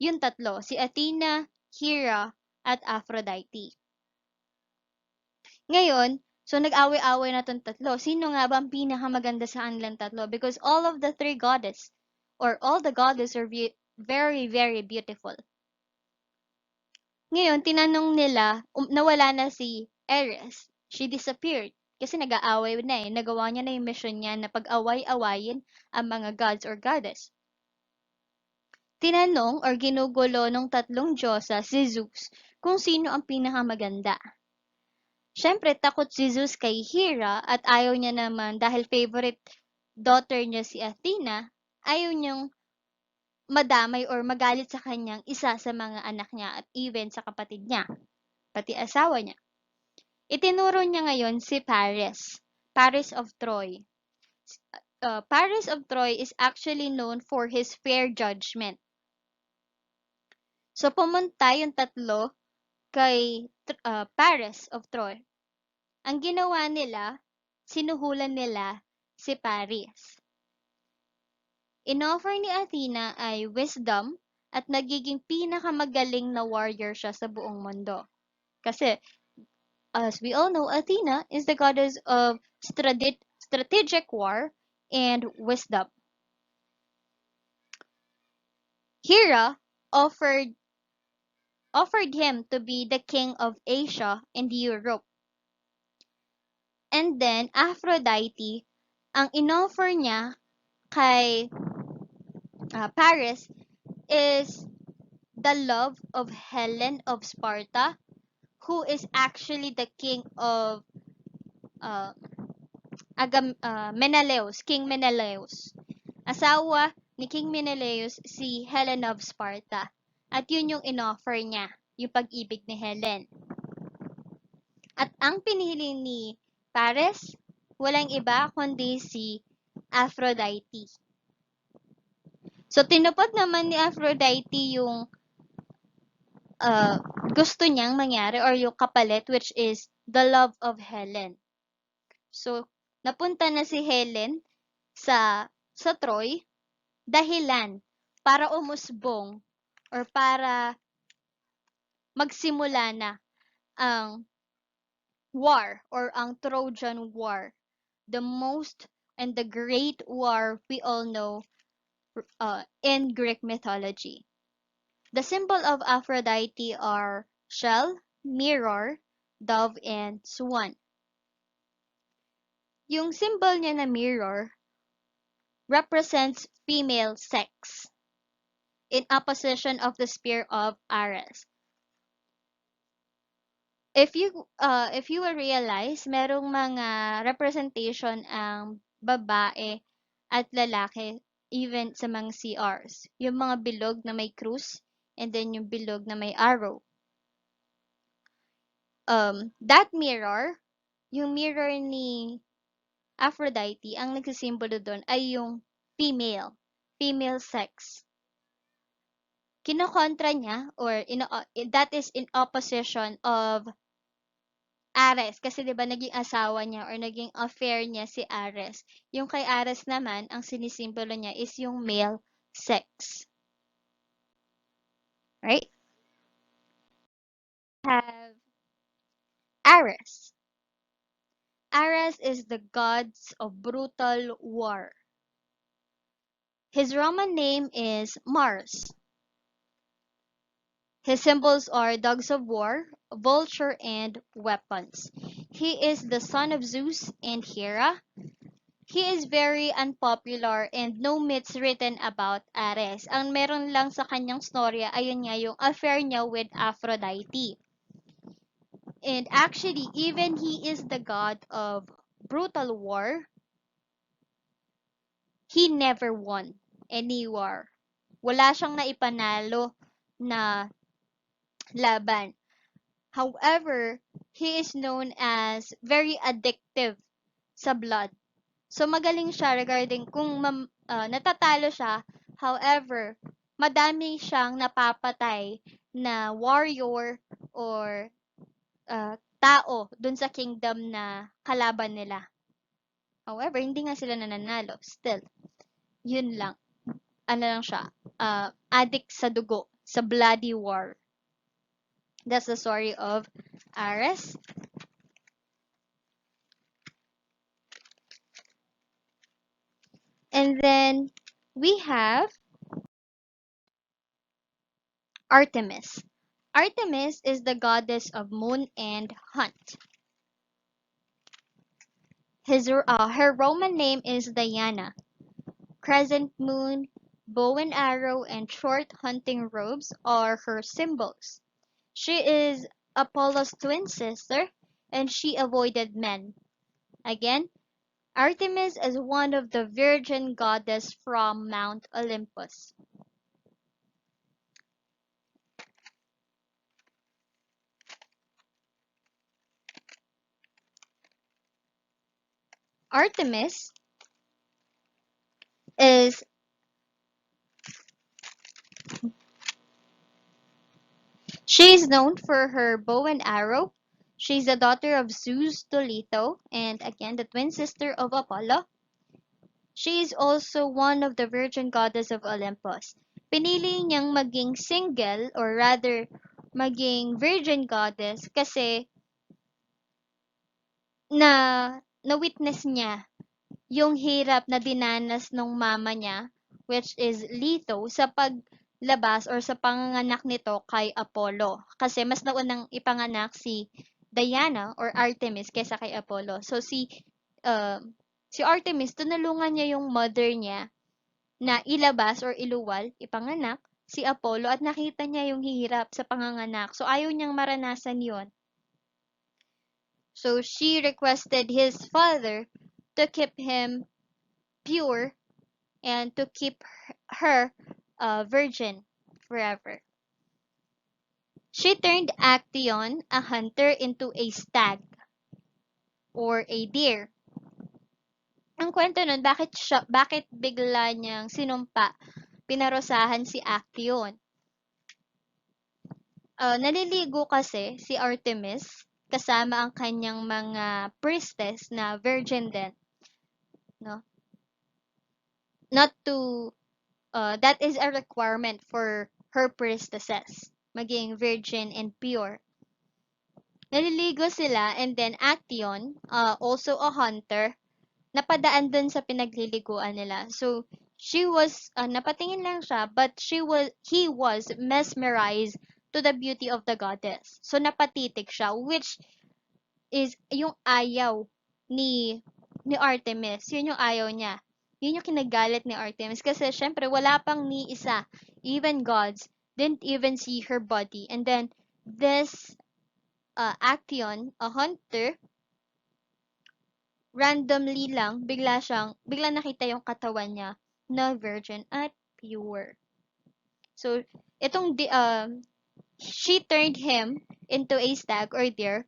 yung tatlo, si Athena, Hera, at Aphrodite. Ngayon, so nag-away-away na tong tatlo. Sino nga ba ang pinakamaganda sa kanilang tatlo? Because all of the three goddess, or all the goddess are very, very beautiful. Ngayon, tinanong nila, nawala na si Ares. She disappeared. Kasi nag-aaway na eh. Nagawa niya na yung mission niya na pag-away-awayin ang mga gods or goddess. Tinanong or ginugulo ng tatlong diyosa si Zeus kung sino ang pinakamaganda. Siyempre, takot si Zeus kay Hera at ayaw niya naman dahil favorite daughter niya si Athena, ayaw niyang madamay or magalit sa kanyang isa sa mga anak niya at even sa kapatid niya, pati asawa niya. Itinuro niya ngayon si Paris, Paris of Troy. Paris of Troy is actually known for his fair judgment. So, pumunta yung tatlo kay Paris of Troy. Ang ginawa nila, sinuhulan nila si Paris. Inoffer ni Athena ay wisdom at nagiging pinakamagaling na warrior siya sa buong mundo. Kasi, as we all know, Athena is the goddess of strategic war and wisdom. Hera offered him to be the king of Asia and Europe. And then, Aphrodite, ang inoffer niya kay Paris is the love of Helen of Sparta, who is actually the king of Menelaus, King Menelaus. Asawa ni King Menelaus si Helen of Sparta. At yun yung inoffer niya, yung pag-ibig ni Helen. At ang pinili ni Paris, walang iba kundi si Aphrodite. So, tinupad naman ni Aphrodite yung gusto niyang mangyari or yung kapalit, which is the love of Helen. So, napunta na si Helen sa Troy dahilan para umusbong or para magsimula na ang war or ang Trojan War, the most and the great war we all know in Greek mythology. The symbol of Aphrodite are shell, mirror, dove, and swan. Yung symbol niya na mirror represents female sex in opposition of the spear of Ares. If you will realize, merong mga representation ang babae at lalaki even sa mga CRs. Yung mga bilog na may cruise and then yung bilog na may arrow. That mirror, yung mirror ni Aphrodite, ang nagsisimbolo doon ay yung female sex. Kinokontra niya or that is in opposition of Ares kasi 'di ba naging asawa niya or naging affair niya si Ares. Yung kay Ares naman ang sinisimbolo niya is yung male sex. Right? Have Ares. Ares is the gods of brutal war. His Roman name is Mars. His symbols are dogs of war, vulture, and weapons. He is the son of Zeus and Hera. He is very unpopular and no myths written about Ares. Ang meron lang sa kanyang storya ayun nga yung affair niya with Aphrodite. And actually, even he is the god of brutal war, he never won any war. Wala siyang naipanalo na laban. However, he is known as very addictive sa blood. So magaling siya regarding kung natatalo siya. However, madami siyang napapatay na warrior or tao dun sa kingdom na kalaban nila. However, hindi nga sila nananalo. Still, yun lang. Ano lang siya, addict sa dugo, sa bloody war. That's the story of Ares. And then we have Artemis. Artemis is the goddess of moon and hunt. Her Roman name is Diana. Crescent moon, bow and arrow, and short hunting robes are her symbols. She is Apollo's twin sister, and she avoided men. Again, Artemis is one of the virgin goddess from Mount Olympus. Artemis is she is known for her bow and arrow. She's the daughter of Zeus to Leto, and again the twin sister of Apollo. She is also one of the virgin goddess of Olympus. Pinili niyang maging single or rather maging virgin goddess kasi na-witness niya yung hirap na dinanas nung mama niya, which is Leto, sa paglabas or sa panganganak nito kay Apollo. Kasi mas naunang ipanganak si Diana or Artemis kaysa kay Apollo. So si Artemis, tunulungan niya yung mother niya na ilabas or iluwal, ipanganak, si Apollo at nakita niya yung hirap sa panganganak. So ayaw niyang maranasan yon. So she requested his father to keep him pure and to keep her a virgin forever. She turned Actaeon, a hunter, into a stag or a deer. Ang kwento nun, bakit bigla niyang sinumpa, pinarosahan si Actaeon? Naliligo kasi si Artemis kasama ang kanyang mga priestess na virgin din. no? Not to that is a requirement for her priestesses, maging virgin and pure. Naliligo sila, and then Actaeon, also a hunter, napadaan dun sa pinagliliguan nila. So, napatingin lang siya, but he was mesmerized to the beauty of the goddess. So, napatitig siya, which is yung ayaw ni Artemis. Yun yung ayaw niya. Yun yung kinagalit ni Artemis. Kasi, syempre, wala pang ni isa. Even gods didn't even see her body. And then, this Actaeon, a hunter, randomly lang, bigla nakita yung katawan niya na virgin at pure. So, she turned him into a stag or deer.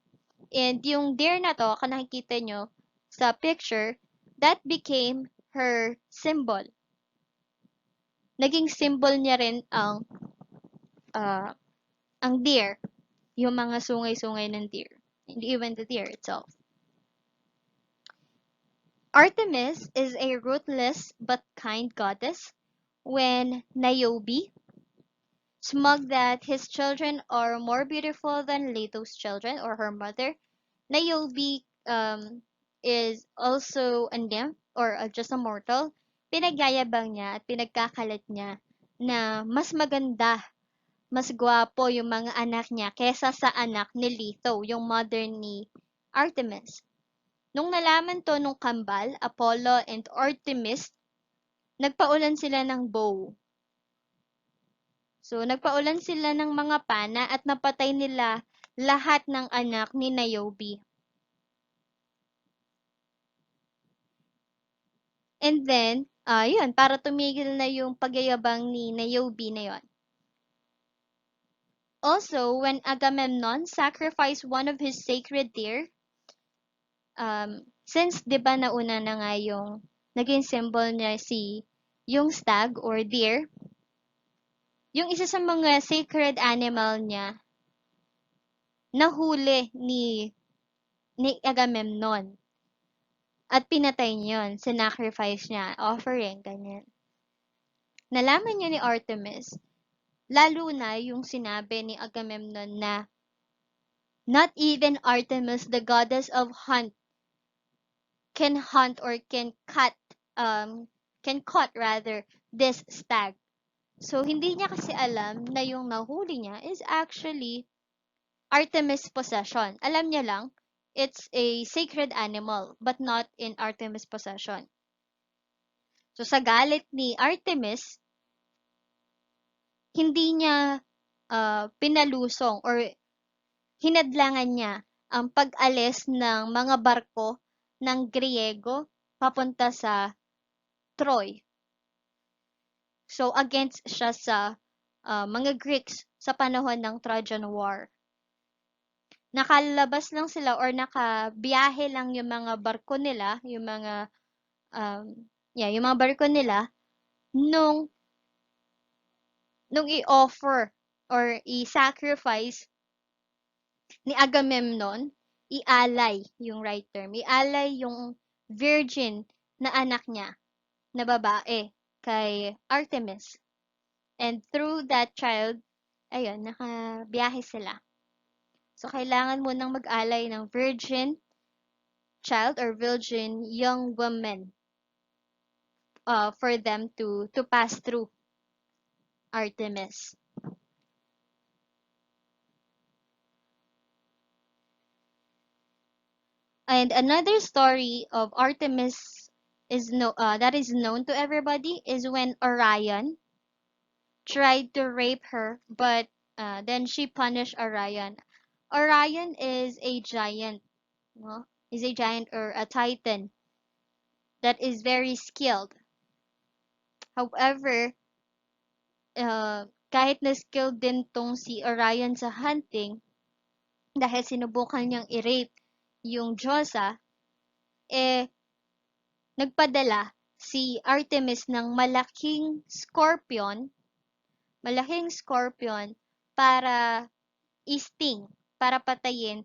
And yung deer na to, kung nakikita nyo sa picture, that became her symbol. Naging symbol niya rin uh, ang deer, yung mga sungay-sungay ng deer, and even the deer itself. Artemis is a ruthless but kind goddess. When Niobe smug that his children are more beautiful than Leto's children or her mother, Niobe is also a nymph or just a mortal. Pinagyayabang niya at pinagkakalat niya na mas maganda, mas gwapo yung mga anak niya kesa sa anak ni Leto, yung mother ni Artemis. Nung nalaman to nung kambal, Apollo and Artemis, nagpaulan sila ng bow. So, nagpaulan sila ng mga pana at napatay nila lahat ng anak ni Niobe. And then, yun, para tumigil na yung pagyayabang ni Niobe na yun. Also, when Agamemnon sacrificed one of his sacred deer, since 'di ba nauna na nga yung naging symbol niya yung stag or deer, yung isa sa mga sacred animal niya nahuli ni Agamemnon at pinatay niya yun, sinacrifice niya, offering, ganyan. Nalaman niya ni Artemis, lalo na yung sinabi ni Agamemnon na not even Artemis, the goddess of hunt, can hunt or can cut rather this stag. So hindi niya kasi alam na yung nahuli niya is actually Artemis possession. Alam niya lang it's a sacred animal but not in Artemis possession. So sa galit ni Artemis, hindi niya pinalusong or hinadlangan niya ang pag-alis ng mga barko ng Griego papunta sa Troy. So, against siya sa mga Greeks sa panahon ng Trojan War. Nakalabas lang sila or nakabiyahe lang yung mga barko nila, yung mga barko nila nung i-offer or i-sacrifice ni Agamemnon, ialay yung right term, ialay yung virgin na anak niya na babae kay Artemis. And through that child, ayun, nakabiyahe sila. So, kailangan mo nang mag-alay ng virgin child or virgin young woman for them to pass through Artemis. And another story of Artemis that is known to everybody is when Orion tried to rape her, but then she punished Orion. Orion is a giant, no? Is a giant or a titan that is very skilled. However, kahit na skilled din tong si Orion sa hunting, dahil sinubukan niyang i-rape yung Diyosa, nagpadala si Artemis ng malaking scorpion para i-sting, para patayin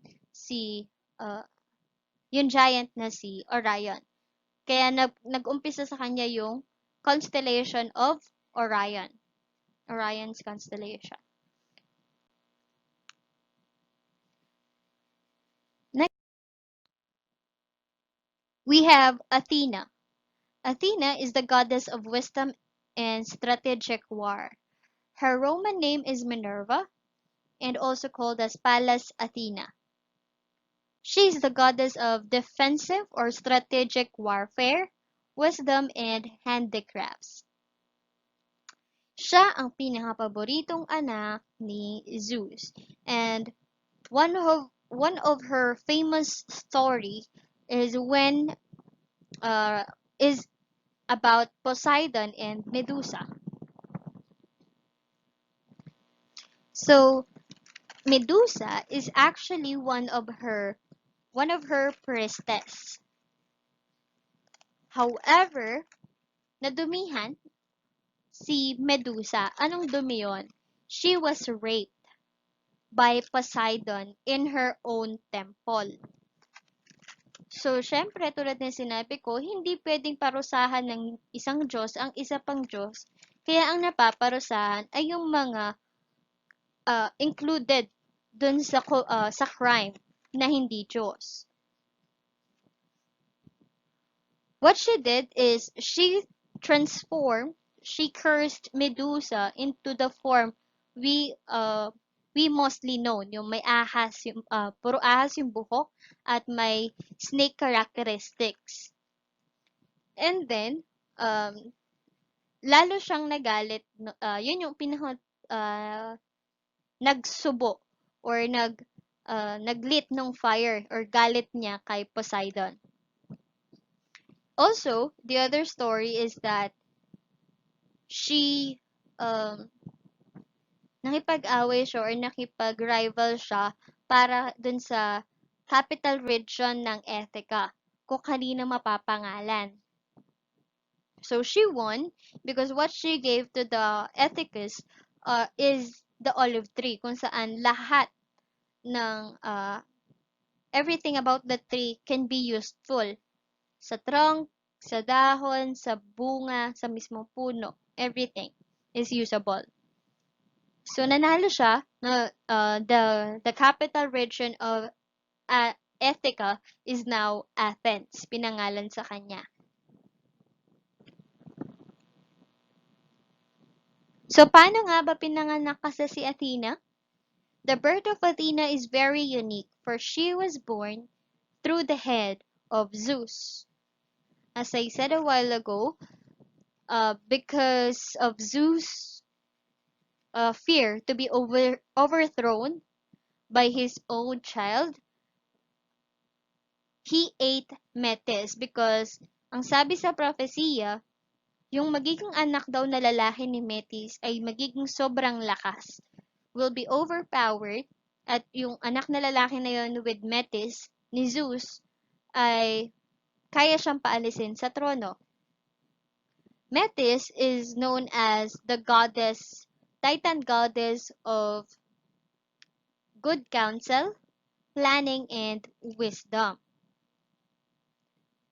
yung giant na si Orion. Kaya nag-umpisa sa kanya yung constellation of Orion. Orion's constellation. Next, we have Athena. Athena is the goddess of wisdom and strategic war. Her Roman name is Minerva and also called as Pallas Athena. She is the goddess of defensive or strategic warfare, wisdom, and handicrafts. Siya ang pinakapaboritong anak ni Zeus. And one of her famous story is when is about Poseidon and Medusa. So Medusa is actually one of her priestess. However, nadumihan si Medusa. Anong dumi yun? She was raped by Poseidon in her own temple. So, syempre, tulad ng sinabi ko, hindi pwedeng parusahan ng isang Diyos ang isa pang Diyos. Kaya ang napaparusahan ay yung mga included dun sa crime na hindi Diyos. What she did is she cursed Medusa into the form we uh, we mostly know, yung may ahas, puro ahas yung buhok at may snake characteristics. And then, um, lalo siyang nagalit, yun yung nagsubo or naglit ng fire or galit niya kay Poseidon. Also, the other story is that she nakipag-away siya or nakipag-rival siya para dun sa capital region ng Ithaca, kung kanino mapapangalan. So she won because what she gave to the Ethicus is the olive tree, kung saan lahat ng everything about the tree can be useful. Sa trunk, sa dahon, sa bunga, sa mismong puno, everything is usable. So nanalo siya na the capital region of Ithaca is now Athens, pinangalan sa kanya. So paano nga ba pinanganak kasi si Athena? The birth of Athena is very unique for she was born through the head of Zeus. As I said a while ago, because of Zeus' fear to be overthrown by his own child, he ate Metis because ang sabi sa propesya, yung magiging anak daw na lalaki ni Metis ay magiging sobrang lakas, will be overpowered, at yung anak na lalaki na yun with Metis ni Zeus ay kaya siyang paalisin sa trono. Metis is known as the Titan goddess of good counsel, planning, and wisdom.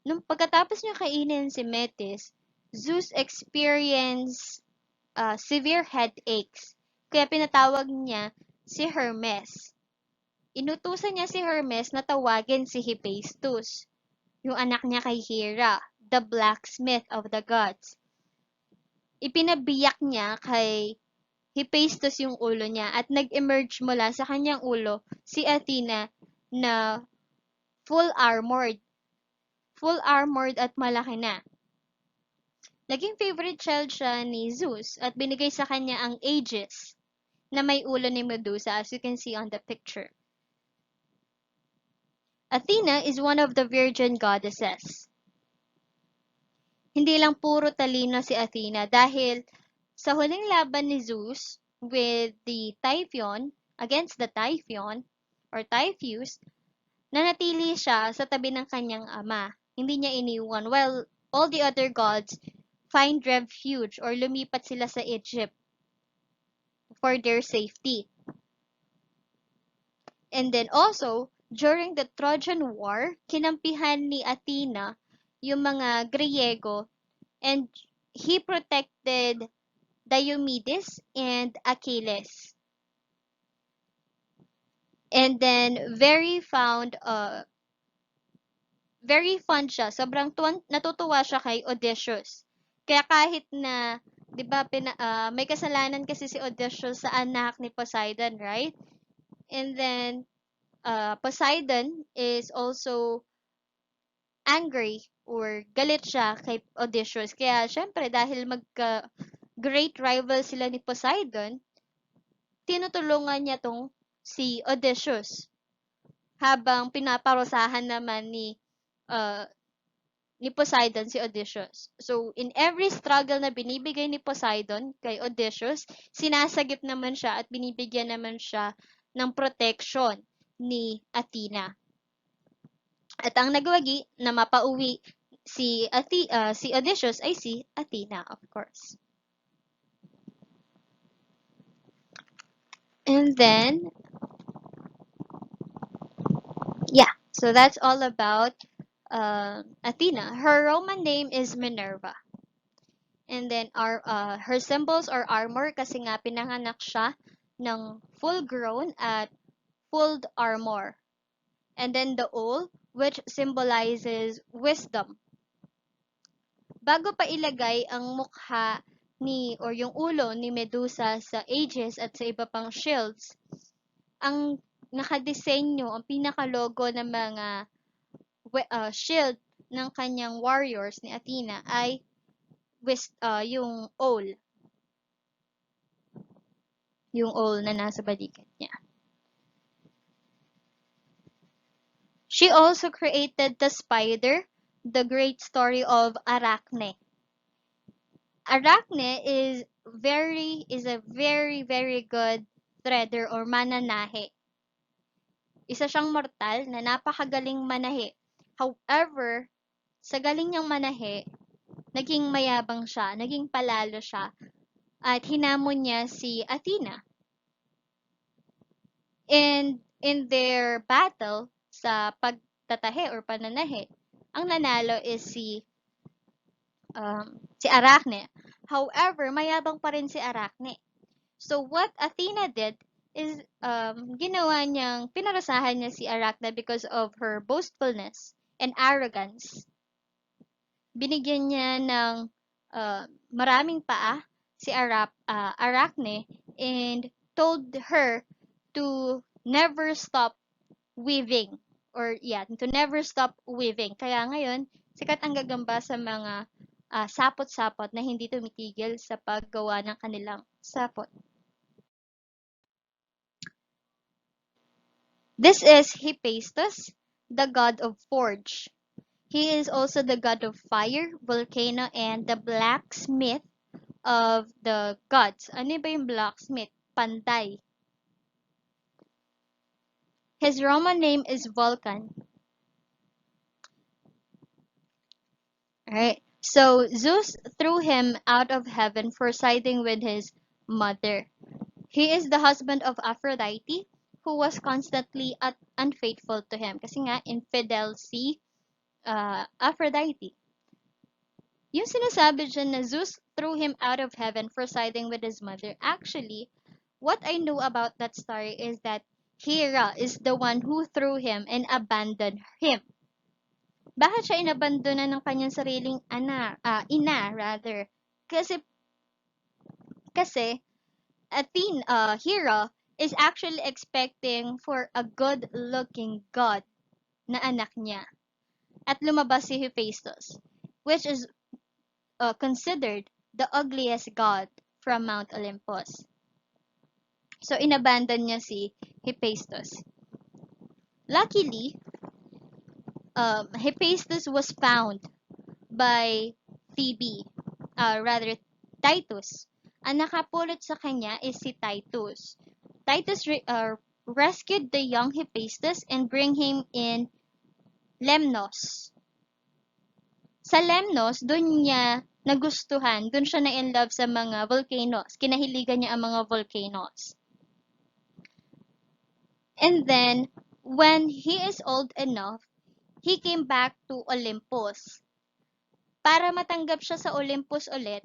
Nung pagkatapos niya kainin si Metis, Zeus experienced severe headaches, kaya pinatawag niya si Hermes. Inutusan niya si Hermes na tawagin si Hephaestus, yung anak niya kay Hera, the blacksmith of the gods. Ipinabiyak niya kay Hephaestus yung ulo niya at nag-emerge mula sa kanyang ulo si Athena na full armored at malaki na. Naging favorite child siya ni Zeus at binigay sa kanya ang Aegis na may ulo ni Medusa, as you can see on the picture. Athena is one of the virgin goddesses. Hindi lang puro talino si Athena dahil sa huling laban ni Zeus with the Typhon, against the Typhon or Typhus, nanatili siya sa tabi ng kanyang ama. Hindi niya iniwan while all the other gods find refuge or lumipat sila sa Egypt for their safety. And then also, during the Trojan War, kinampihan ni Athena yung mga Griego, and he protected Diomedes and Achilles. And then very fond siya. Sobrang natutuwa siya kay Odysseus. Kaya kahit na 'di ba may kasalanan kasi si Odysseus sa anak ni Poseidon, right? And then Poseidon is also angry or galit siya kay Odysseus. Kaya syempre dahil great rival sila ni Poseidon, tinutulungan niya tong si Odysseus habang pinaparusahan naman uh, ni Poseidon si Odysseus. So, in every struggle na binibigay ni Poseidon kay Odysseus, sinasagip naman siya at binibigyan naman siya ng protection ni Athena. At ang nagwagi na mapauwi si Odysseus ay si Athena, of course. And then, yeah, so that's all about Athena. Her Roman name is Minerva. And then her symbols are armor kasi nga pinanganak siya ng full grown at full armor. And then the owl, which symbolizes wisdom. Bago pa ilagay ang mukha or yung ulo ni Medusa sa Aegis at sa iba pang shields, ang nakadesenyo, ang pinaka-logo ng mga shield ng kanyang warriors ni Athena ay yung owl. Yung owl na nasa balikat niya. She also created the spider, the great story of Arachne. Arachne is a very, very good threader or mananahe. Isa siyang mortal na napakagaling manahe. However, sa galing niyang manahe, naging mayabang siya, naging palalo siya, at hinamon niya si Athena. And in their battle sa pagtatahe or pananahe, ang nanalo is si Arachne. However, mayabang pa rin si Arachne. So what Athena did is pinarusahan niya si Arachne because of her boastfulness and arrogance. Binigyan niya ng maraming paa si Arachne and told her to never stop weaving to never stop weaving. Kaya ngayon, sikat ang gagamba sa mga sapot-sapot na hindi tumitigil sa paggawa ng kanilang sapot. This is Hephaestus, the god of forge. He is also the god of fire, volcano, and the blacksmith of the gods. Ano ba yung blacksmith? Pantay. His Roman name is Vulcan. Alright. So Zeus threw him out of heaven for siding with his mother. He is the husband of Aphrodite, who was constantly unfaithful to him. Kasi nga, infidel si Aphrodite. Yung sinasabi dyan na Zeus threw him out of heaven for siding with his mother. Actually, what I know about that story is that HERA is the one who threw him and abandoned him. Bakit siya inabandona ng kanyang sariling ina rather? Kasi HERA is actually expecting for a good-looking god na anak niya. At lumabas si Hephaestus, which is considered the ugliest god from Mount Olympus. So, inabandon niya si Hephaestus. Luckily, Hephaestus was found by Titus. Ang nakapulot sa kanya is si Titus. Titus rescued the young Hephaestus and bring him in Lemnos. Sa Lemnos, doon niya nagustuhan, doon siya na-in-love sa mga volcanoes. Kinahiligan niya ang mga volcanoes. And then, when he is old enough, he came back to Olympus. Para matanggap siya sa Olympus ulit,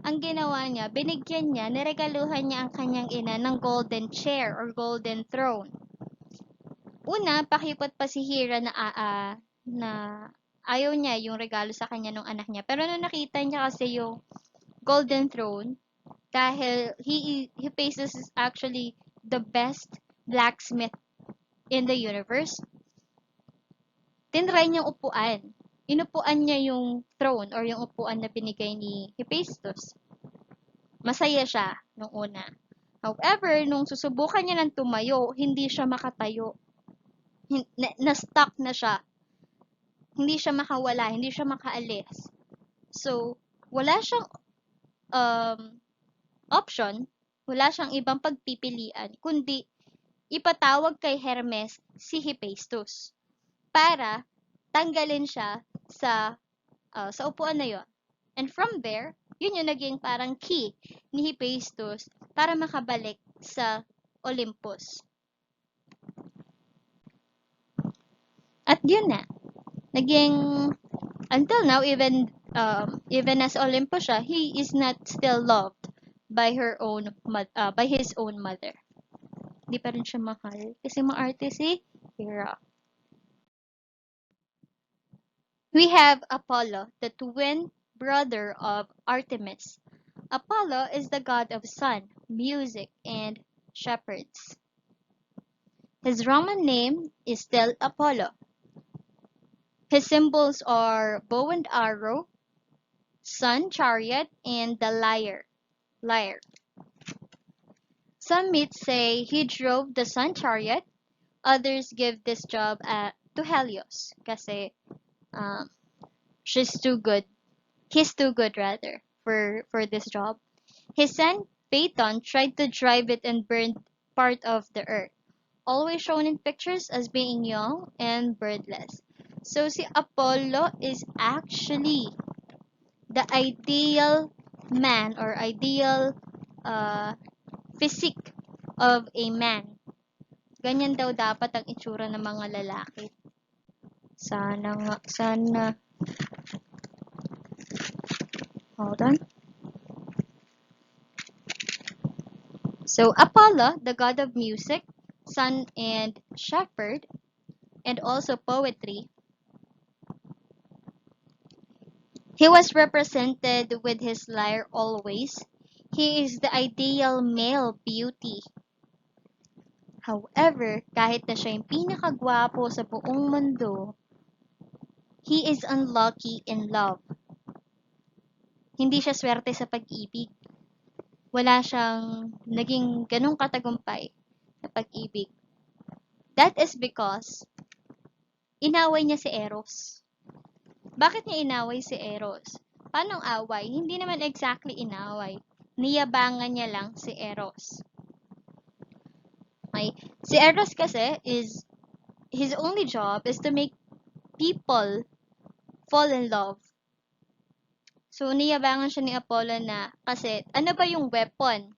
ang ginawa niya, binigyan niya, niregaluhan niya ang kanyang ina ng golden chair or golden throne. Una, pakipot pa si Hera na ayaw niya yung regalo sa kanya ng anak niya. Pero nung nakita niya kasi yung golden throne, dahil Hephaestus is actually the best blacksmith in the universe, tinry niyang upuan. Inupuan niya yung throne or yung upuan na binigay ni Hephaestus. Masaya siya nung una. However, nung susubukan niya ng tumayo, hindi siya makatayo. Na-stuck na siya. Hindi siya makawala, hindi siya makaalis. So, wala siyang option, wala siyang ibang pagpipilian, kundi ipatawag kay Hermes si Hephaestus para tanggalin siya sa upuan na yon. And from there, yun yung naging parang key ni Hephaestus para makabalik sa Olympus. At yun na, naging until now, even as Olympus siya, he is not still loved by by his own mother. Hindi pa rin siya mahal kasi maarte si Hera. We have Apollo, the twin brother of Artemis. Apollo is the god of sun, music, and shepherds. His Roman name is still Apollo. His symbols are bow and arrow, sun, chariot, and the lyre. Some myths say he drove the sun chariot. Others give this job to Helios kasi he's too good rather for this job. His son Phaeton tried to drive it and burned part of the earth, always shown in pictures as being young and birdless. So si Apollo is actually the ideal man or ideal physique of a man. Ganyan daw dapat ang itsura ng mga lalaki. Sana. Hold on. So Apollo, the god of music, sun and shepherd, and also poetry, he was represented with his lyre always. He is the ideal male beauty. However, kahit na siya yung pinakagwapo sa buong mundo, he is unlucky in love. Hindi siya swerte sa pag-ibig. Wala siyang naging ganong katagumpay sa pag-ibig. That is because inaway niya si Eros. Bakit niya inaway si Eros? Paano ang away? Hindi naman exactly inaway. Niyabangan niya lang si Eros. Okay? Si Eros kasi his only job is to make people fall in love. So, niyabangan siya ni Apollo na, kasi, ano ba yung weapon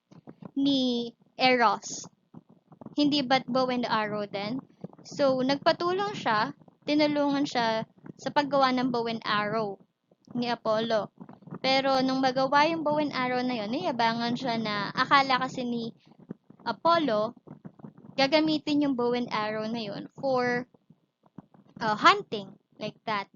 ni Eros? Hindi ba't bow and arrow din? So, nagpatulong siya, tinulungan siya sa paggawa ng bow and arrow ni Apollo. Pero, nung magawa yung bow and arrow na yun, niyabangan siya na, akala kasi ni Apollo, gagamitin yung bow and arrow na yun for hunting, like that,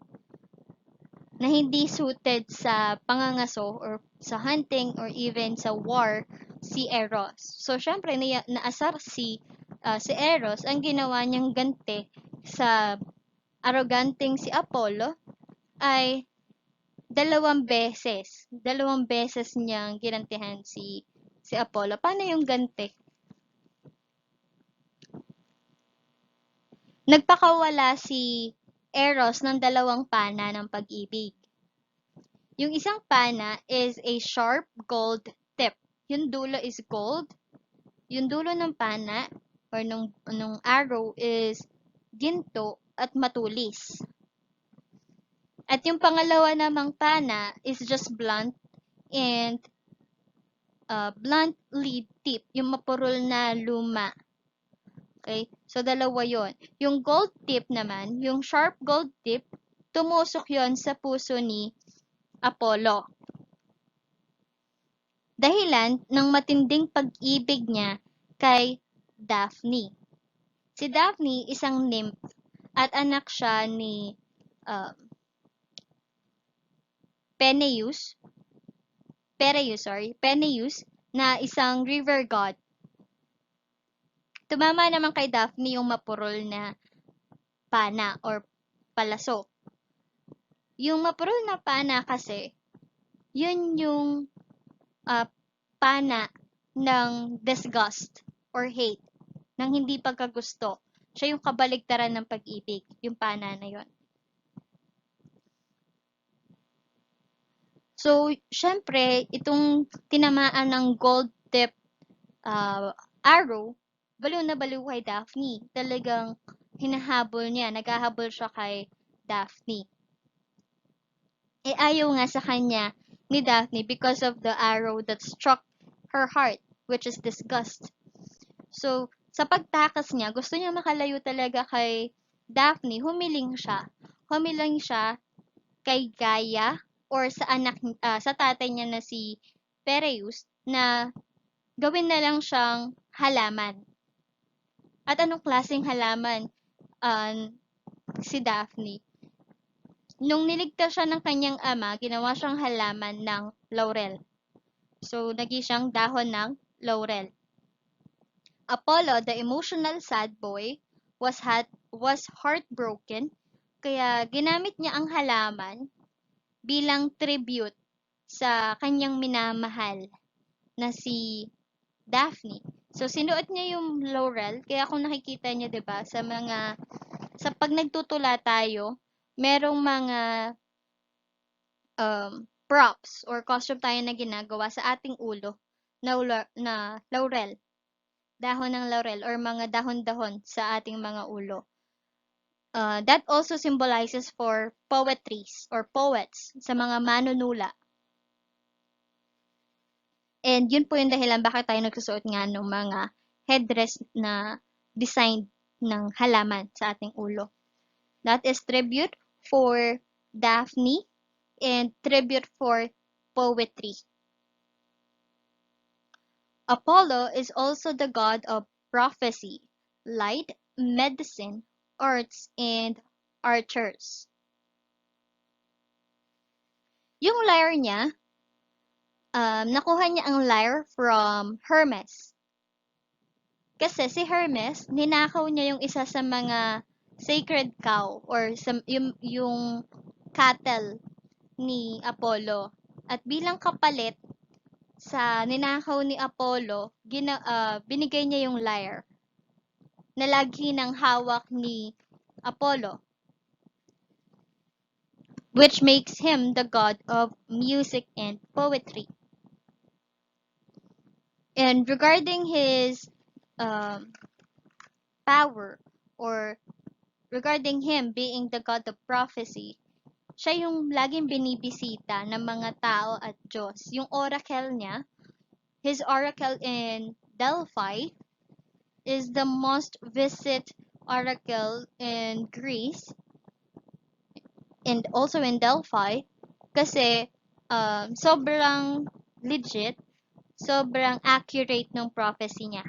na hindi suited sa pangangaso or sa hunting or even sa war si Eros. So, syempre, naasar si Eros. Ang ginawa niyang ganti sa arroganting si Apollo ay dalawang beses niyang ginantihan si Apollo. Paano yung ganti? Nagpakawala si Eros ng dalawang pana ng pag-ibig. Yung isang pana is a sharp gold tip. Yung dulo is gold. Yung dulo ng pana or nung arrow is ginto at matulis. At yung pangalawa namang pana is just blunt and blunt lead tip. Yung mapurol na luma. Okay? So, dalawa yon. Yung gold tip naman, yung sharp gold tip, tumusok yon sa puso ni Apollo. Dahilan ng matinding pag-ibig niya kay Daphne. Si Daphne isang nymph at anak siya ni uh, Peneus na isang river god. Tumama naman kay Daphne yung mapurol na pana or palaso. Yung mapurol na pana kasi, yun yung uh, pana ng disgust or hate, ng hindi pagkagusto. Siya yung kabaligtaran ng pag-ibig, yung pana na yun. So, syempre, itong tinamaan ng gold-tip arrow, baliw na baliw kay Daphne. Talagang hinahabol niya, naghahabol siya kay Daphne. Ayaw nga sa kanya ni Daphne because of the arrow that struck her heart, which is disgust. So, sa pagtakas niya, gusto niya makalayo talaga kay Daphne, humiling siya. Humiling siya kay Gaia or sa tatay niya na si Pereus na gawin na lang siyang halaman. At anong klaseng halaman si Daphne? Nung niligtas siya ng kanyang ama, ginawa siyang halaman ng laurel. So, naging siyang dahon ng laurel. Apollo, the emotional sad boy, was heartbroken, kaya ginamit niya ang halaman bilang tribute sa kanyang minamahal na si Daphne. So, sinuot niya yung laurel, kaya kung nakikita niyo, 'di ba, sa pag nagtutula tayo, merong mga props or costume tayo na ginagawa sa ating ulo na laurel. Dahon ng laurel or mga dahon-dahon sa ating mga ulo. That also symbolizes for poetries or poets sa mga manunula. And yun po yung dahilan bakit tayo nagsusuot nga ng mga headdress na design ng halaman sa ating ulo. That is tribute for Daphne and tribute for poetry. Apollo is also the god of prophecy, light, medicine, arts, and archers. Yung lyre niya, nakuha niya ang lyre from Hermes. Kasi si Hermes, ninakaw niya yung isa sa mga sacred cow or yung cattle ni Apollo. At bilang kapalit sa ninakaw ni Apollo, binigay niya yung lyre na lagi ng hawak ni Apollo, which makes him the god of music and poetry. And regarding his power, or regarding him being the god of prophecy, siya yung laging binibisita ng mga tao at Diyos. Yung oracle niya, his oracle in Delphi, is the most visit oracle in Greece and also in Delphi kasi sobrang legit, sobrang accurate ng prophecy niya.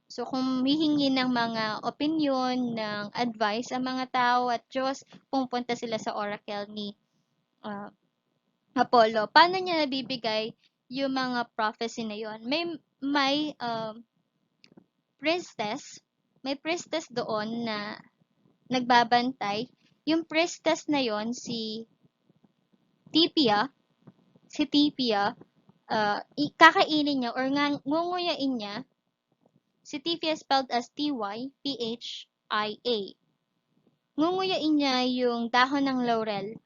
So, kung hihingi ng mga opinion, ng advice ang mga tao at Diyos, pumunta sila sa oracle ni Apollo. Paano niya nabibigay yung mga prophecy na yon? May priestess, may priestess doon na nagbabantay. Yung priestess na yon Tipia, si Tipia, kakainin niya or ngunguyain niya. Si Tipia spelled as Typhia. Ngunguyain niya yung dahon ng laurel.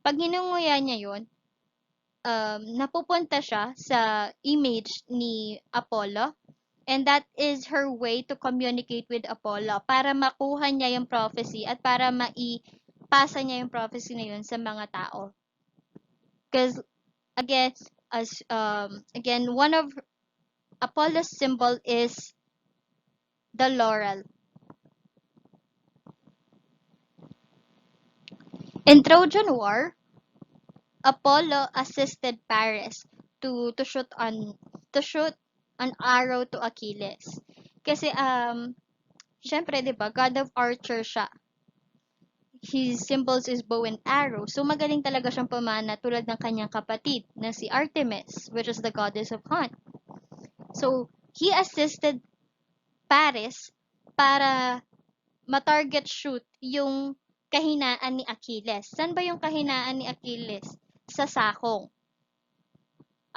Pag hinunguya niya yun, napupunta siya sa image ni Apollo, and that is her way to communicate with Apollo para makuha niya yung prophecy at para maipasa niya yung prophecy na yun sa mga tao. Because again, one of Apollo's symbol is the laurel. In Trojan War, Apollo assisted Paris to shoot an arrow to Achilles. Kasi syempre 'di ba, God of Archer siya. His symbols is bow and arrow. So magaling talaga siyang pumana tulad ng kanyang kapatid na si Artemis, which is the goddess of hunt. So he assisted Paris para ma-target shoot yung kahinaan ni Achilles. Saan ba yung kahinaan ni Achilles? Sa sakong.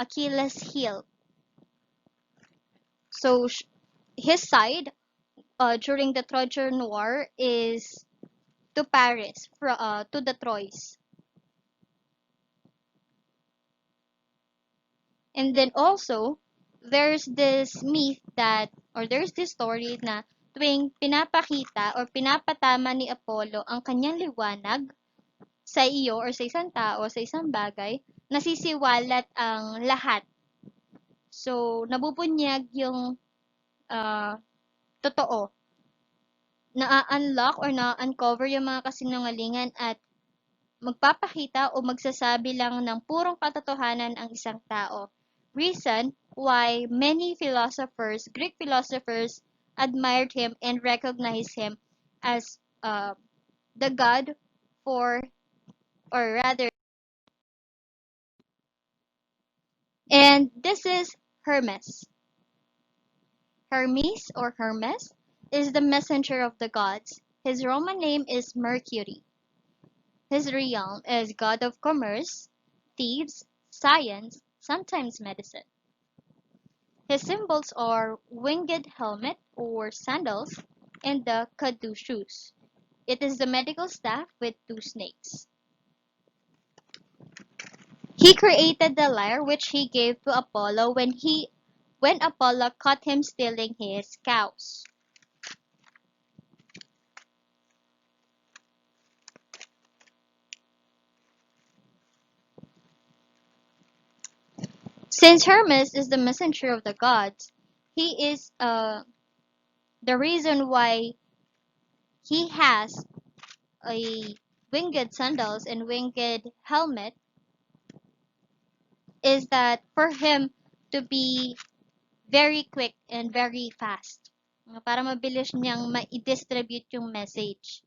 Achilles heel. So his side during the Trojan War is to Paris, to the Troys. And then also, there's this myth that, or there's this story na tuwing pinapakita or pinapatama ni Apollo ang kanyang liwanag sa iyo or sa isang tao, sa isang bagay, nasisiwalat ang lahat. So, nabubunyag yung totoo. Na-unlock or na-uncover yung mga kasinungalingan at magpapakita o magsasabi lang ng purong katotohanan ang isang tao. Reason why many philosophers, Greek philosophers, admired him and recognized him as the god for, or rather, and this is Hermes. Hermes or Hermes is the messenger of the gods. His Roman name is Mercury. His realm is god of commerce, thieves, science, sometimes medicine. His symbols are winged helmet or sandals and the kadu shoes. It is the medical staff with two snakes. He created the lyre which he gave to Apollo when Apollo caught him stealing his cows. Since Hermes is the messenger of the gods, he is the reason why he has a winged sandals and winged helmet is that for him to be very quick and very fast. Para mabilis niyang ma-distribute yung message.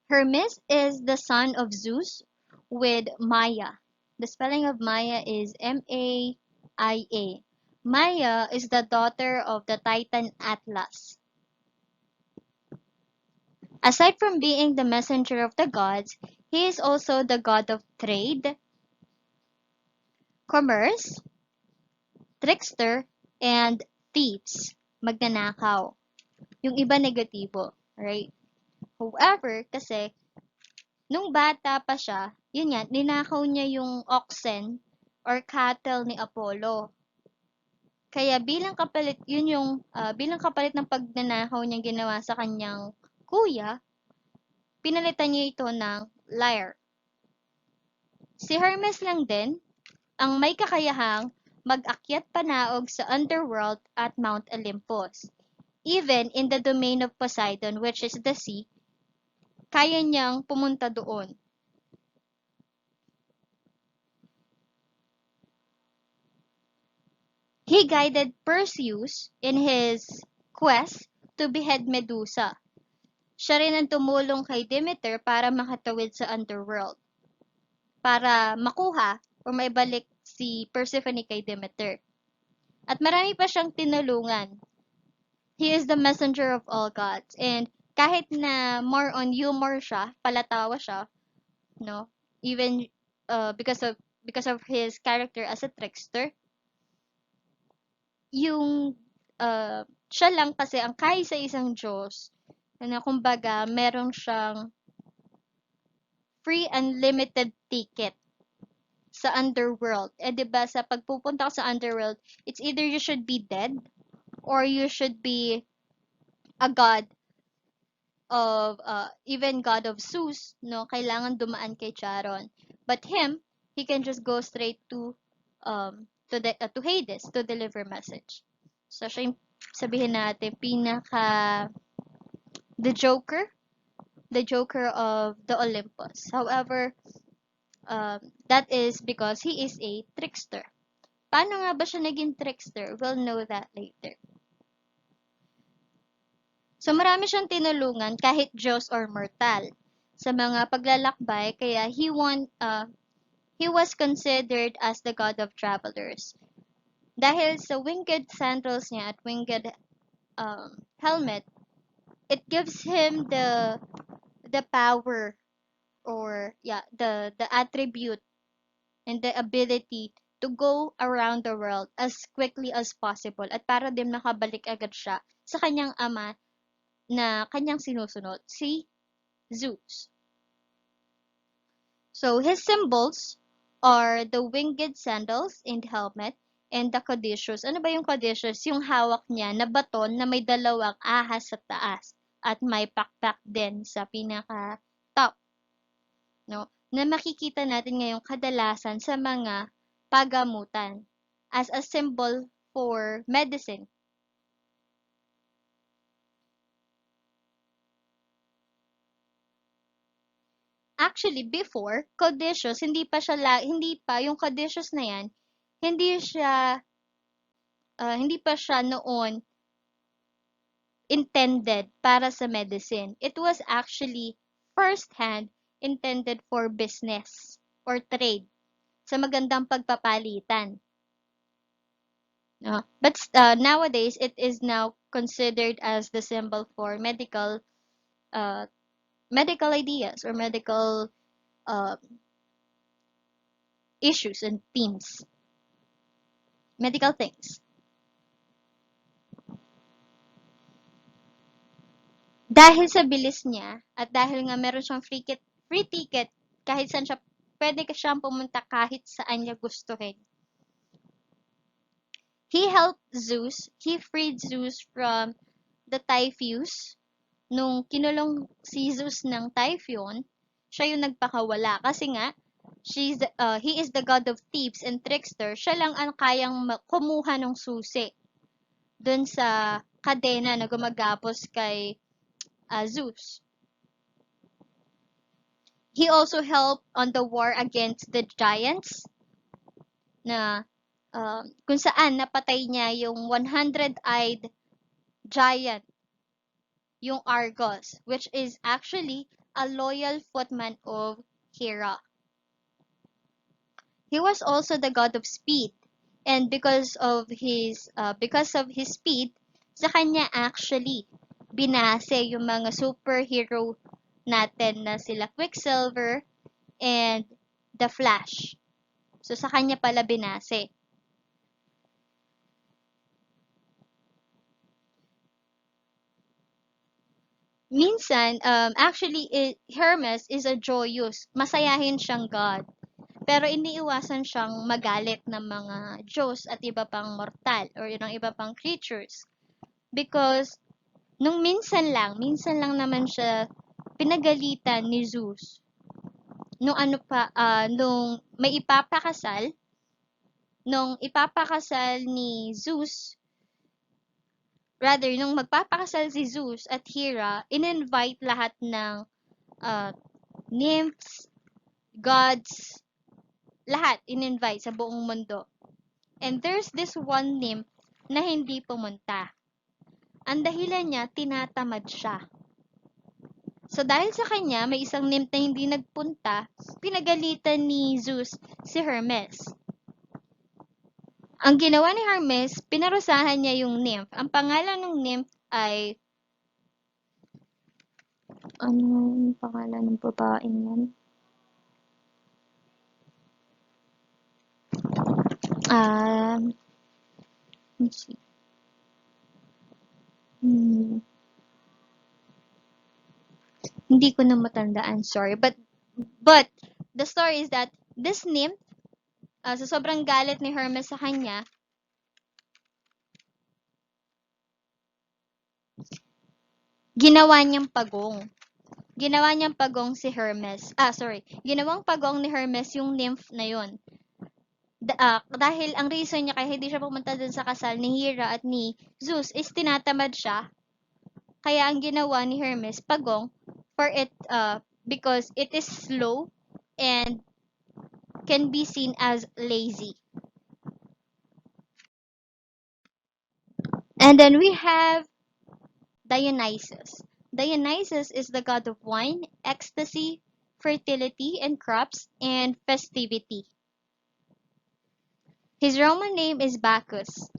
Hermes is the son of Zeus with Maya. The spelling of Maya is M-A-I-A. Maya is the daughter of the Titan Atlas. Aside from being the messenger of the gods, he is also the god of trade, commerce, trickster, and thieves. Magnanakaw. Yung iba negatibo, right? However, kasi, nung bata pa siya, yun yan, ninakaw niya yung oxen or cattle ni Apollo. Kaya bilang kapalit, yun yung, bilang kapalit ng pagnanakaw niyang ginawa sa kanyang kuya, pinalitan niya ito ng lyre. Si Hermes lang din ang may kakayahang mag-akyat panaog sa underworld at Mount Olympus. Even in the domain of Poseidon, which is the sea, kaya niyang pumunta doon. He guided Perseus in his quest to behead Medusa. Siya rin ang tumulong kay Demeter para makatawid sa underworld. Para makuha o maibalik si Persephone kay Demeter. At marami pa siyang tinulungan. He is the messenger of all gods. And kahit na more on humor siya, palatawa siya, no? Even because of his character as a trickster, yung siya lang kasi ang kaya sa isang Diyos na kumbaga meron siyang free unlimited ticket sa underworld. Eh 'di ba sa pagpupunta ka sa underworld, it's either you should be dead or you should be a god of even god of Zeus, no? Kailangan dumaan kay Charon. But him, he can just go straight to Hades to deliver message. So siya yung sabihin natin pinaka the Joker the Joker of the Olympus. However, that is because he is a trickster. Paano nga ba siya naging trickster? We'll know that later. So marami siyang tinulungan kahit Diyos or mortal sa mga paglalakbay, kaya he was considered as the god of travelers. Dahil sa winged sandals niya at winged helmet, it gives him the power, or the attribute and the ability to go around the world as quickly as possible, at para din makabalik agad siya sa kanyang ama na kanyang sinusunod, si Zeus. So his symbols are the winged sandals and helmet, and the caduceus. Ano ba yung caduceus? Yung hawak niya na baton na may dalawang ahas sa taas at may pakpak din sa pinaka top, no? Na makikita natin ngayong kadalasan sa mga pagamutan as a symbol for medicine. Actually, before, caduceus, hindi pa yung caduceus na yan, hindi siya hindi pa siya noon intended para sa medicine. It was actually first-hand intended for business or trade, sa magandang pagpapalitan. No? But nowadays, it is now considered as the symbol for uh, medical ideas or medical uh, issues and themes, medical things. Dahil sa bilis niya at dahil nga meron siyang free ticket kahit saan siya, pwede ka siyang pumunta kahit saan niya gustuhin. He helped Zeus, he freed Zeus from the typhus. Nung kinulong si Zeus ng typhoon, siya yung nagpakawala kasi nga he is the god of thieves and trickster. Siya lang ang kayang kumuha ng susi dun sa kadena na gumagapos kay Zeus. He also helped on the war against the giants, na kung saan napatay niya yung 100-eyed giant, yung Argos, which is actually a loyal footman of HERA. He was also the god of speed, and because of his speed, sa kanya actually binase yung mga superhero natin na sila Quicksilver and the Flash. So sa kanya pala binase. Minsan, actually, Hermes is a joyous, masayahin siyang god. Pero iniiwasan siyang magalit ng mga Diyos at iba pang mortal or ng iba pang creatures. Because nung minsan lang naman siya pinagalitan ni Zeus. Nung ipapakasal ni Zeus, nung magpapakasal si Zeus at Hera, in-invite lahat ng nymphs, gods, lahat in-invite sa buong mundo. And there's this one nymph na hindi pumunta. Ang dahilan niya, tinatamad siya. So dahil sa kanya, may isang nymph na hindi nagpunta, pinagalitan ni Zeus si Hermes. Ang ginawa ni Hermes, pinarusahan niya yung nymph. Ang pangalan ng nymph ay ano yung pangalan ng babaeng yan? Let's see. Hindi ko na matandaan, sorry. But the story is that this nymph, sa sobrang galit ni Hermes sa kanya, ginawa niyang pagong si Hermes. Ginawang pagong ni Hermes yung nymph na yun. Dahil ang reason niya kaya hindi siya pumunta dun sa kasal ni Hera at ni Zeus is tinatamad siya. Kaya ang ginawa ni Hermes, pagong, for it because it is slow and can be seen as lazy. And then we have Dionysus. Dionysus is the god of wine, ecstasy, fertility and crops, and festivity. His Roman name is Bacchus.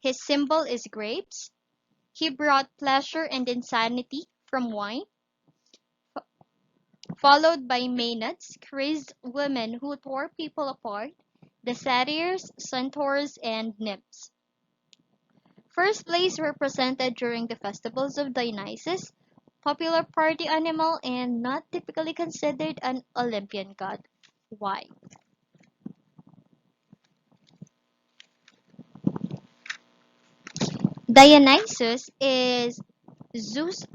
His symbol is grapes. He brought pleasure and insanity from wine, followed by Maenads, crazed women who tore people apart, the satyrs, centaurs, and nymphs. First place represented during the festivals of Dionysus, popular party animal and not typically considered an Olympian god. Why? Dionysus is Zeus'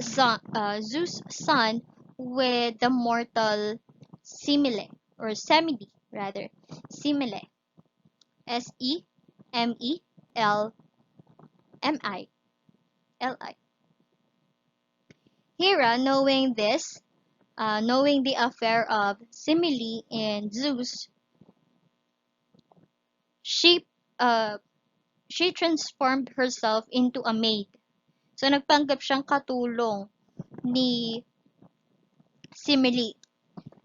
son with the mortal Semele, rather, Semele, Semeli. Hera, knowing this, knowing the affair of Semele and Zeus, she uh, she transformed herself into a maid. So nagpanggap siyang katulong ni Semele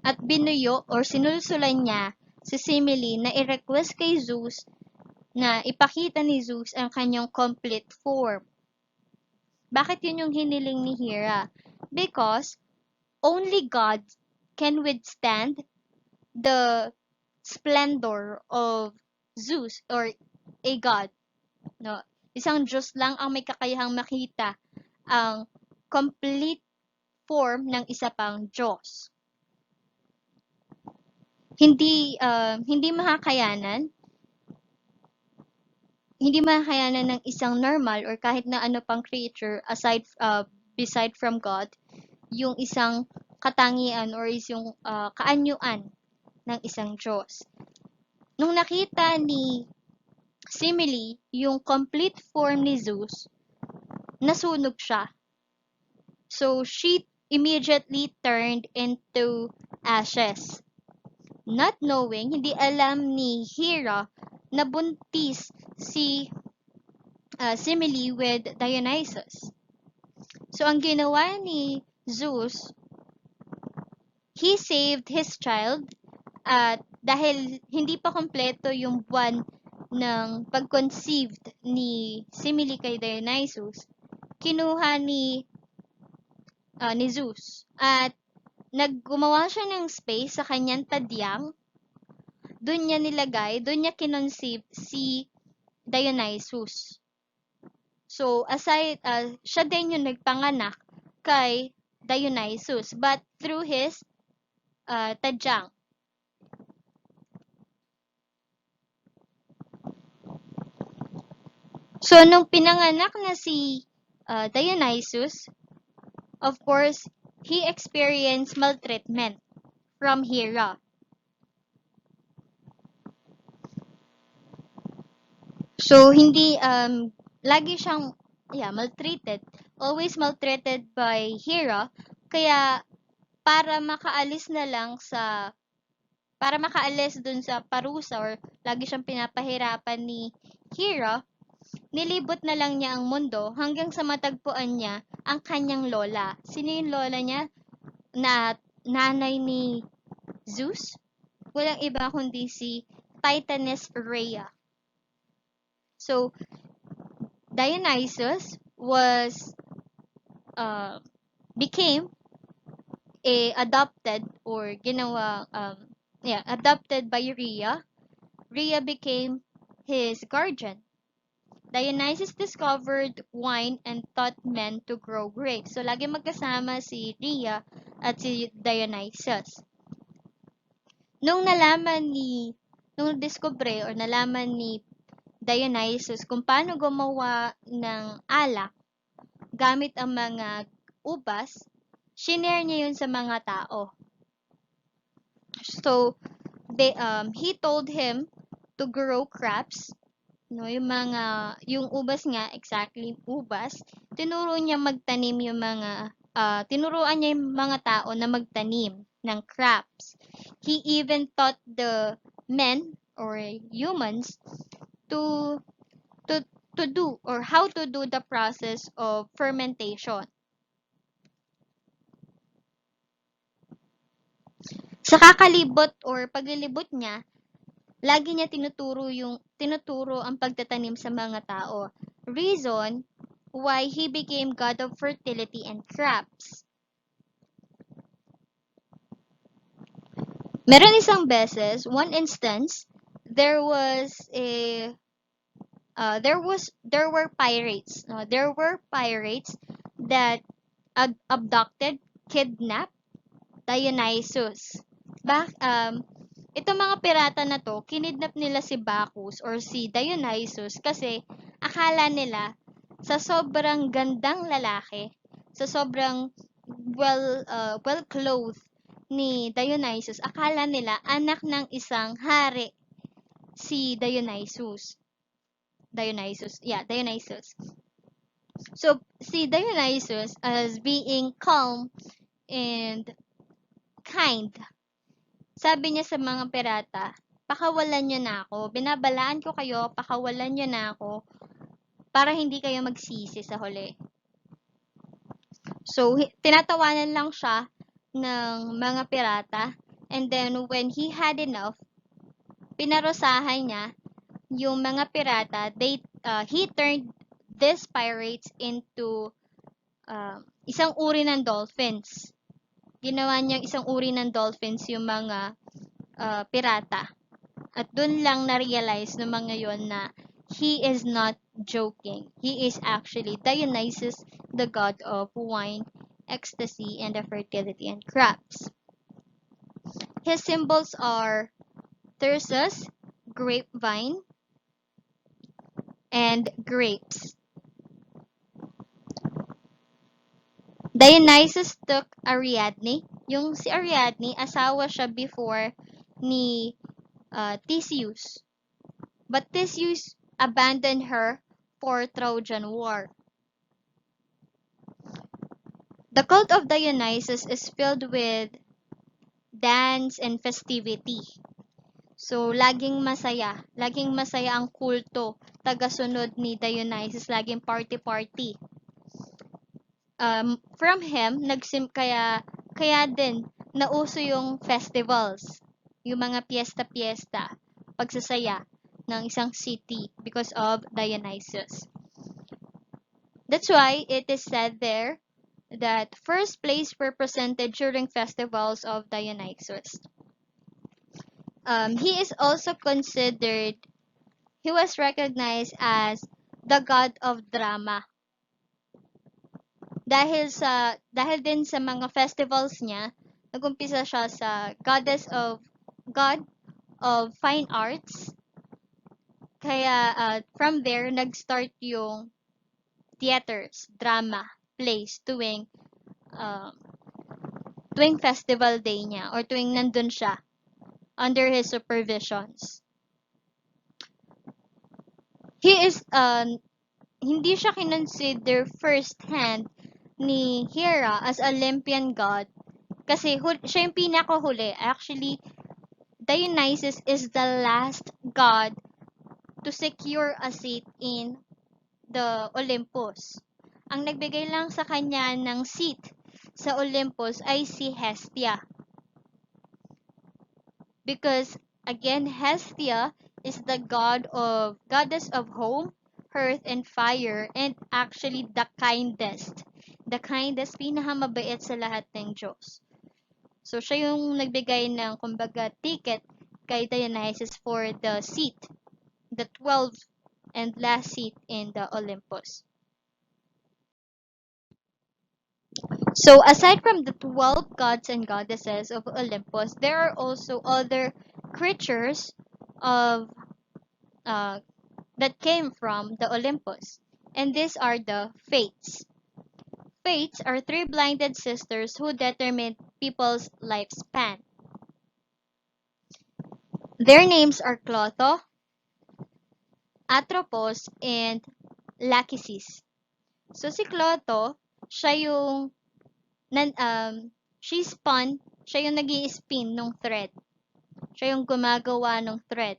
at binuyo or sinulsulan niya si Semele na i-request kay Zeus na ipakita ni Zeus ang kanyang complete form. Bakit yun yung hiniling ni Hera? Because only God can withstand the splendor of Zeus or a god. No? Isang Diyos lang ang may kakayahang makita ang complete form ng isa pang Diyos. Hindi makakayanan ng isang normal or kahit na ano pang creature beside from God yung isang katangian or yung kaanyuan ng isang Diyos. Nung nakita ni Semele yung complete form ni Zeus, nasunog siya. So she immediately turned into ashes. Not knowing, hindi alam ni Hera na buntis si Semele with Dionysus. So ang ginawa ni Zeus, he saved his child at dahil hindi pa kompleto yung buwan ng pag-conceived ni Semele kay Dionysus, kinuha ni Zeus at naggumawa siya ng space sa kanyang tadyang. Doon niya kinonceive si Dionysus. So, siya din yung nagpanganak kay Dionysus, but through his tadyang. So, nung pinanganak na si Dionysus, of course, he experienced maltreatment from Hera. So, lagi siyang, maltreated. Always maltreated by Hera. Kaya, para makaalis dun sa parusa or lagi siyang pinapahirapan ni Hera, nilibot na lang niya ang mundo hanggang sa matagpuan niya ang kanyang lola. Sino yung lola niya? Na nanay ni Zeus? Walang iba kundi si Titaness Rhea. So, Dionysus became adopted or adopted by Rhea. Rhea became his guardian. Dionysus discovered wine and taught men to grow grapes. So, lagi magkasama si Rhea at si Dionysus. Nung nalaman ni Dionysus kung paano gumawa ng alak gamit ang mga ubas, shinare niya yun sa mga tao. So, he told him to grow crops, no, yung ubas nga, exactly ubas, tinuro niya magtanim yung mga tinuruan niya yung mga tao na magtanim ng crops. He even taught the men or humans to to to do or how to do the process of fermentation. Sa kakalibot or paglilibot niya, lagi niya tinuturo ang pagtatanim sa mga tao. Reason why he became god of fertility and crops. Meron isang beses, one instance, there was a there were pirates. No, there were pirates that abducted, kidnapped Dionysus. Itong mga pirata na to, kinidnap nila si Bacchus or si Dionysus kasi akala nila sa sobrang gandang lalaki, sa sobrang well-clothed ni Dionysus, akala nila anak ng isang hari si Dionysus. Dionysus. So, si Dionysus, as being calm and kind, sabi niya sa mga pirata, pakawalan niyo na ako. Binabalaan ko kayo, pakawalan niyo na ako para hindi kayo magsisi sa huli. So, tinatawanan lang siya ng mga pirata. And then, when he had enough, pinarusahan niya yung mga pirata. He turned these pirates into isang uri ng dolphins. Ginawa niyang isang uri ng dolphins yung mga pirata. At dun lang na-realize ng mga yon na he is not joking. He is actually Dionysus, the god of wine, ecstasy, and the fertility and crops. His symbols are thyrsus, grapevine, and grapes. Dionysus took Ariadne. Yung si Ariadne, asawa siya before ni Theseus. But Theseus abandoned her for Trojan War. The cult of Dionysus is filled with dance and festivity. So, laging masaya. Laging masaya ang kulto. Tagasunod ni Dionysus. Laging party-party. From him, kaya din, nauso yung festivals. Yung mga piyesta-piyesta. Pagsasaya ng isang city because of Dionysus. That's why it is said there that first place represented during festivals of Dionysus. He is also considered, he was recognized as the god of drama. Dahil din sa mga festivals niya, nagumpisa siya sa god of fine arts. Kaya from there nag-start yung theaters, drama, plays tuwing festival day niya or tuwing nandun siya under his supervisions. He is hindi siya kinonsider first hand ni HERA as Olympian god kasi siya yung pinakahuli. Actually, Dionysus is the last god to secure a seat in the Olympus. Ang nagbigay lang sa kanya ng seat sa Olympus ay si HESTIA. Because again, HESTIA is the goddess of home, earth, and fire, and actually the kindest. The kindest, pinakamabait sa lahat ng Diyos. So, siya yung nagbigay ng, kumbaga, ticket kay Dionysus for the seat, the 12th and last seat in the Olympus. So, aside from the 12 gods and goddesses of Olympus, there are also other creatures of that came from the Olympus, and these are the Fates. Fates are three blinded sisters who determine people's lifespan. Their names are Clotho, Atropos, and Lachesis. So si Clotho, siya yung she spun, siya yung nag-i-spin ng thread. Siya yung gumagawa ng thread.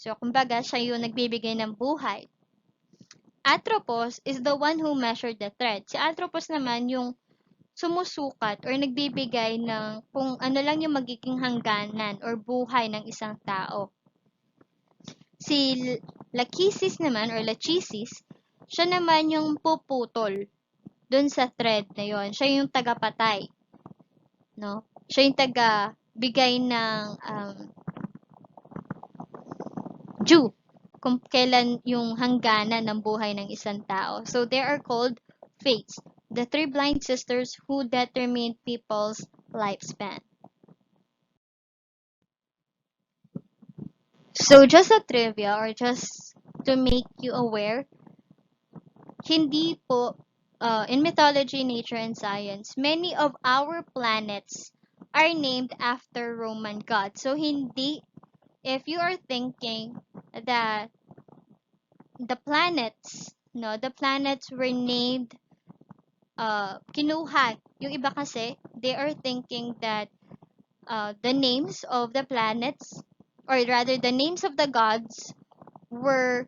So, kumbaga, siya yung nagbibigay ng buhay. Atropos is the one who measured the thread. Si Atropos naman yung sumusukat or nagbibigay ng kung ano lang yung magiging hangganan or buhay ng isang tao. Si Lachesis naman or Lachesis, siya naman yung puputol dun sa thread na yon. Siya yung tagapatay. No? Siya yung taga-bigay ng due kung kailan yung hangganan ng buhay ng isang tao. So, they are called fates, the three blind sisters who determine people's lifespan. So, just a trivia or just to make you aware, hindi po, in mythology, nature, and science, many of our planets are named after Roman gods. So, hindi, if you are thinking that the planets were named, kinuha, yung iba kasi, they are thinking that the names of the planets, or rather the names of the gods were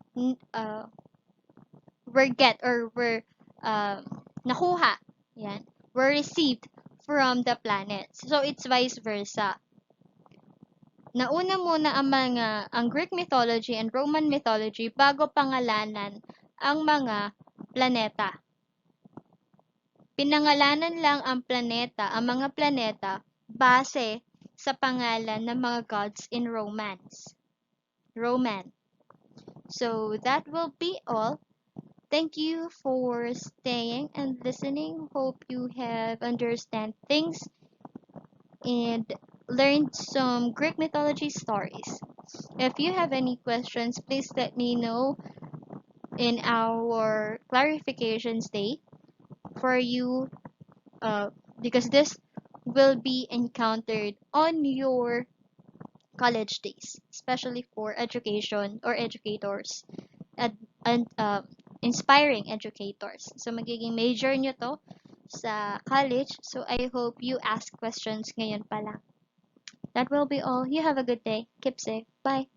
get or were uh, nakuha, yan, were received from the planets. So it's vice versa. Nauna muna ang Greek mythology and Roman mythology bago pangalanan ang mga planeta. Pinangalanan lang ang mga planeta base sa pangalan ng mga gods in Roman. So that will be all. Thank you for staying and listening. Hope you have understand things and learned some Greek mythology stories. If you have any questions, please let me know in our clarifications day for you, because this will be encountered on your college days, especially for education or educators and inspiring educators. So, magiging major nyo to sa college. So, I hope you ask questions ngayon pa lang. That will be all. You have a good day. Keep safe. Bye.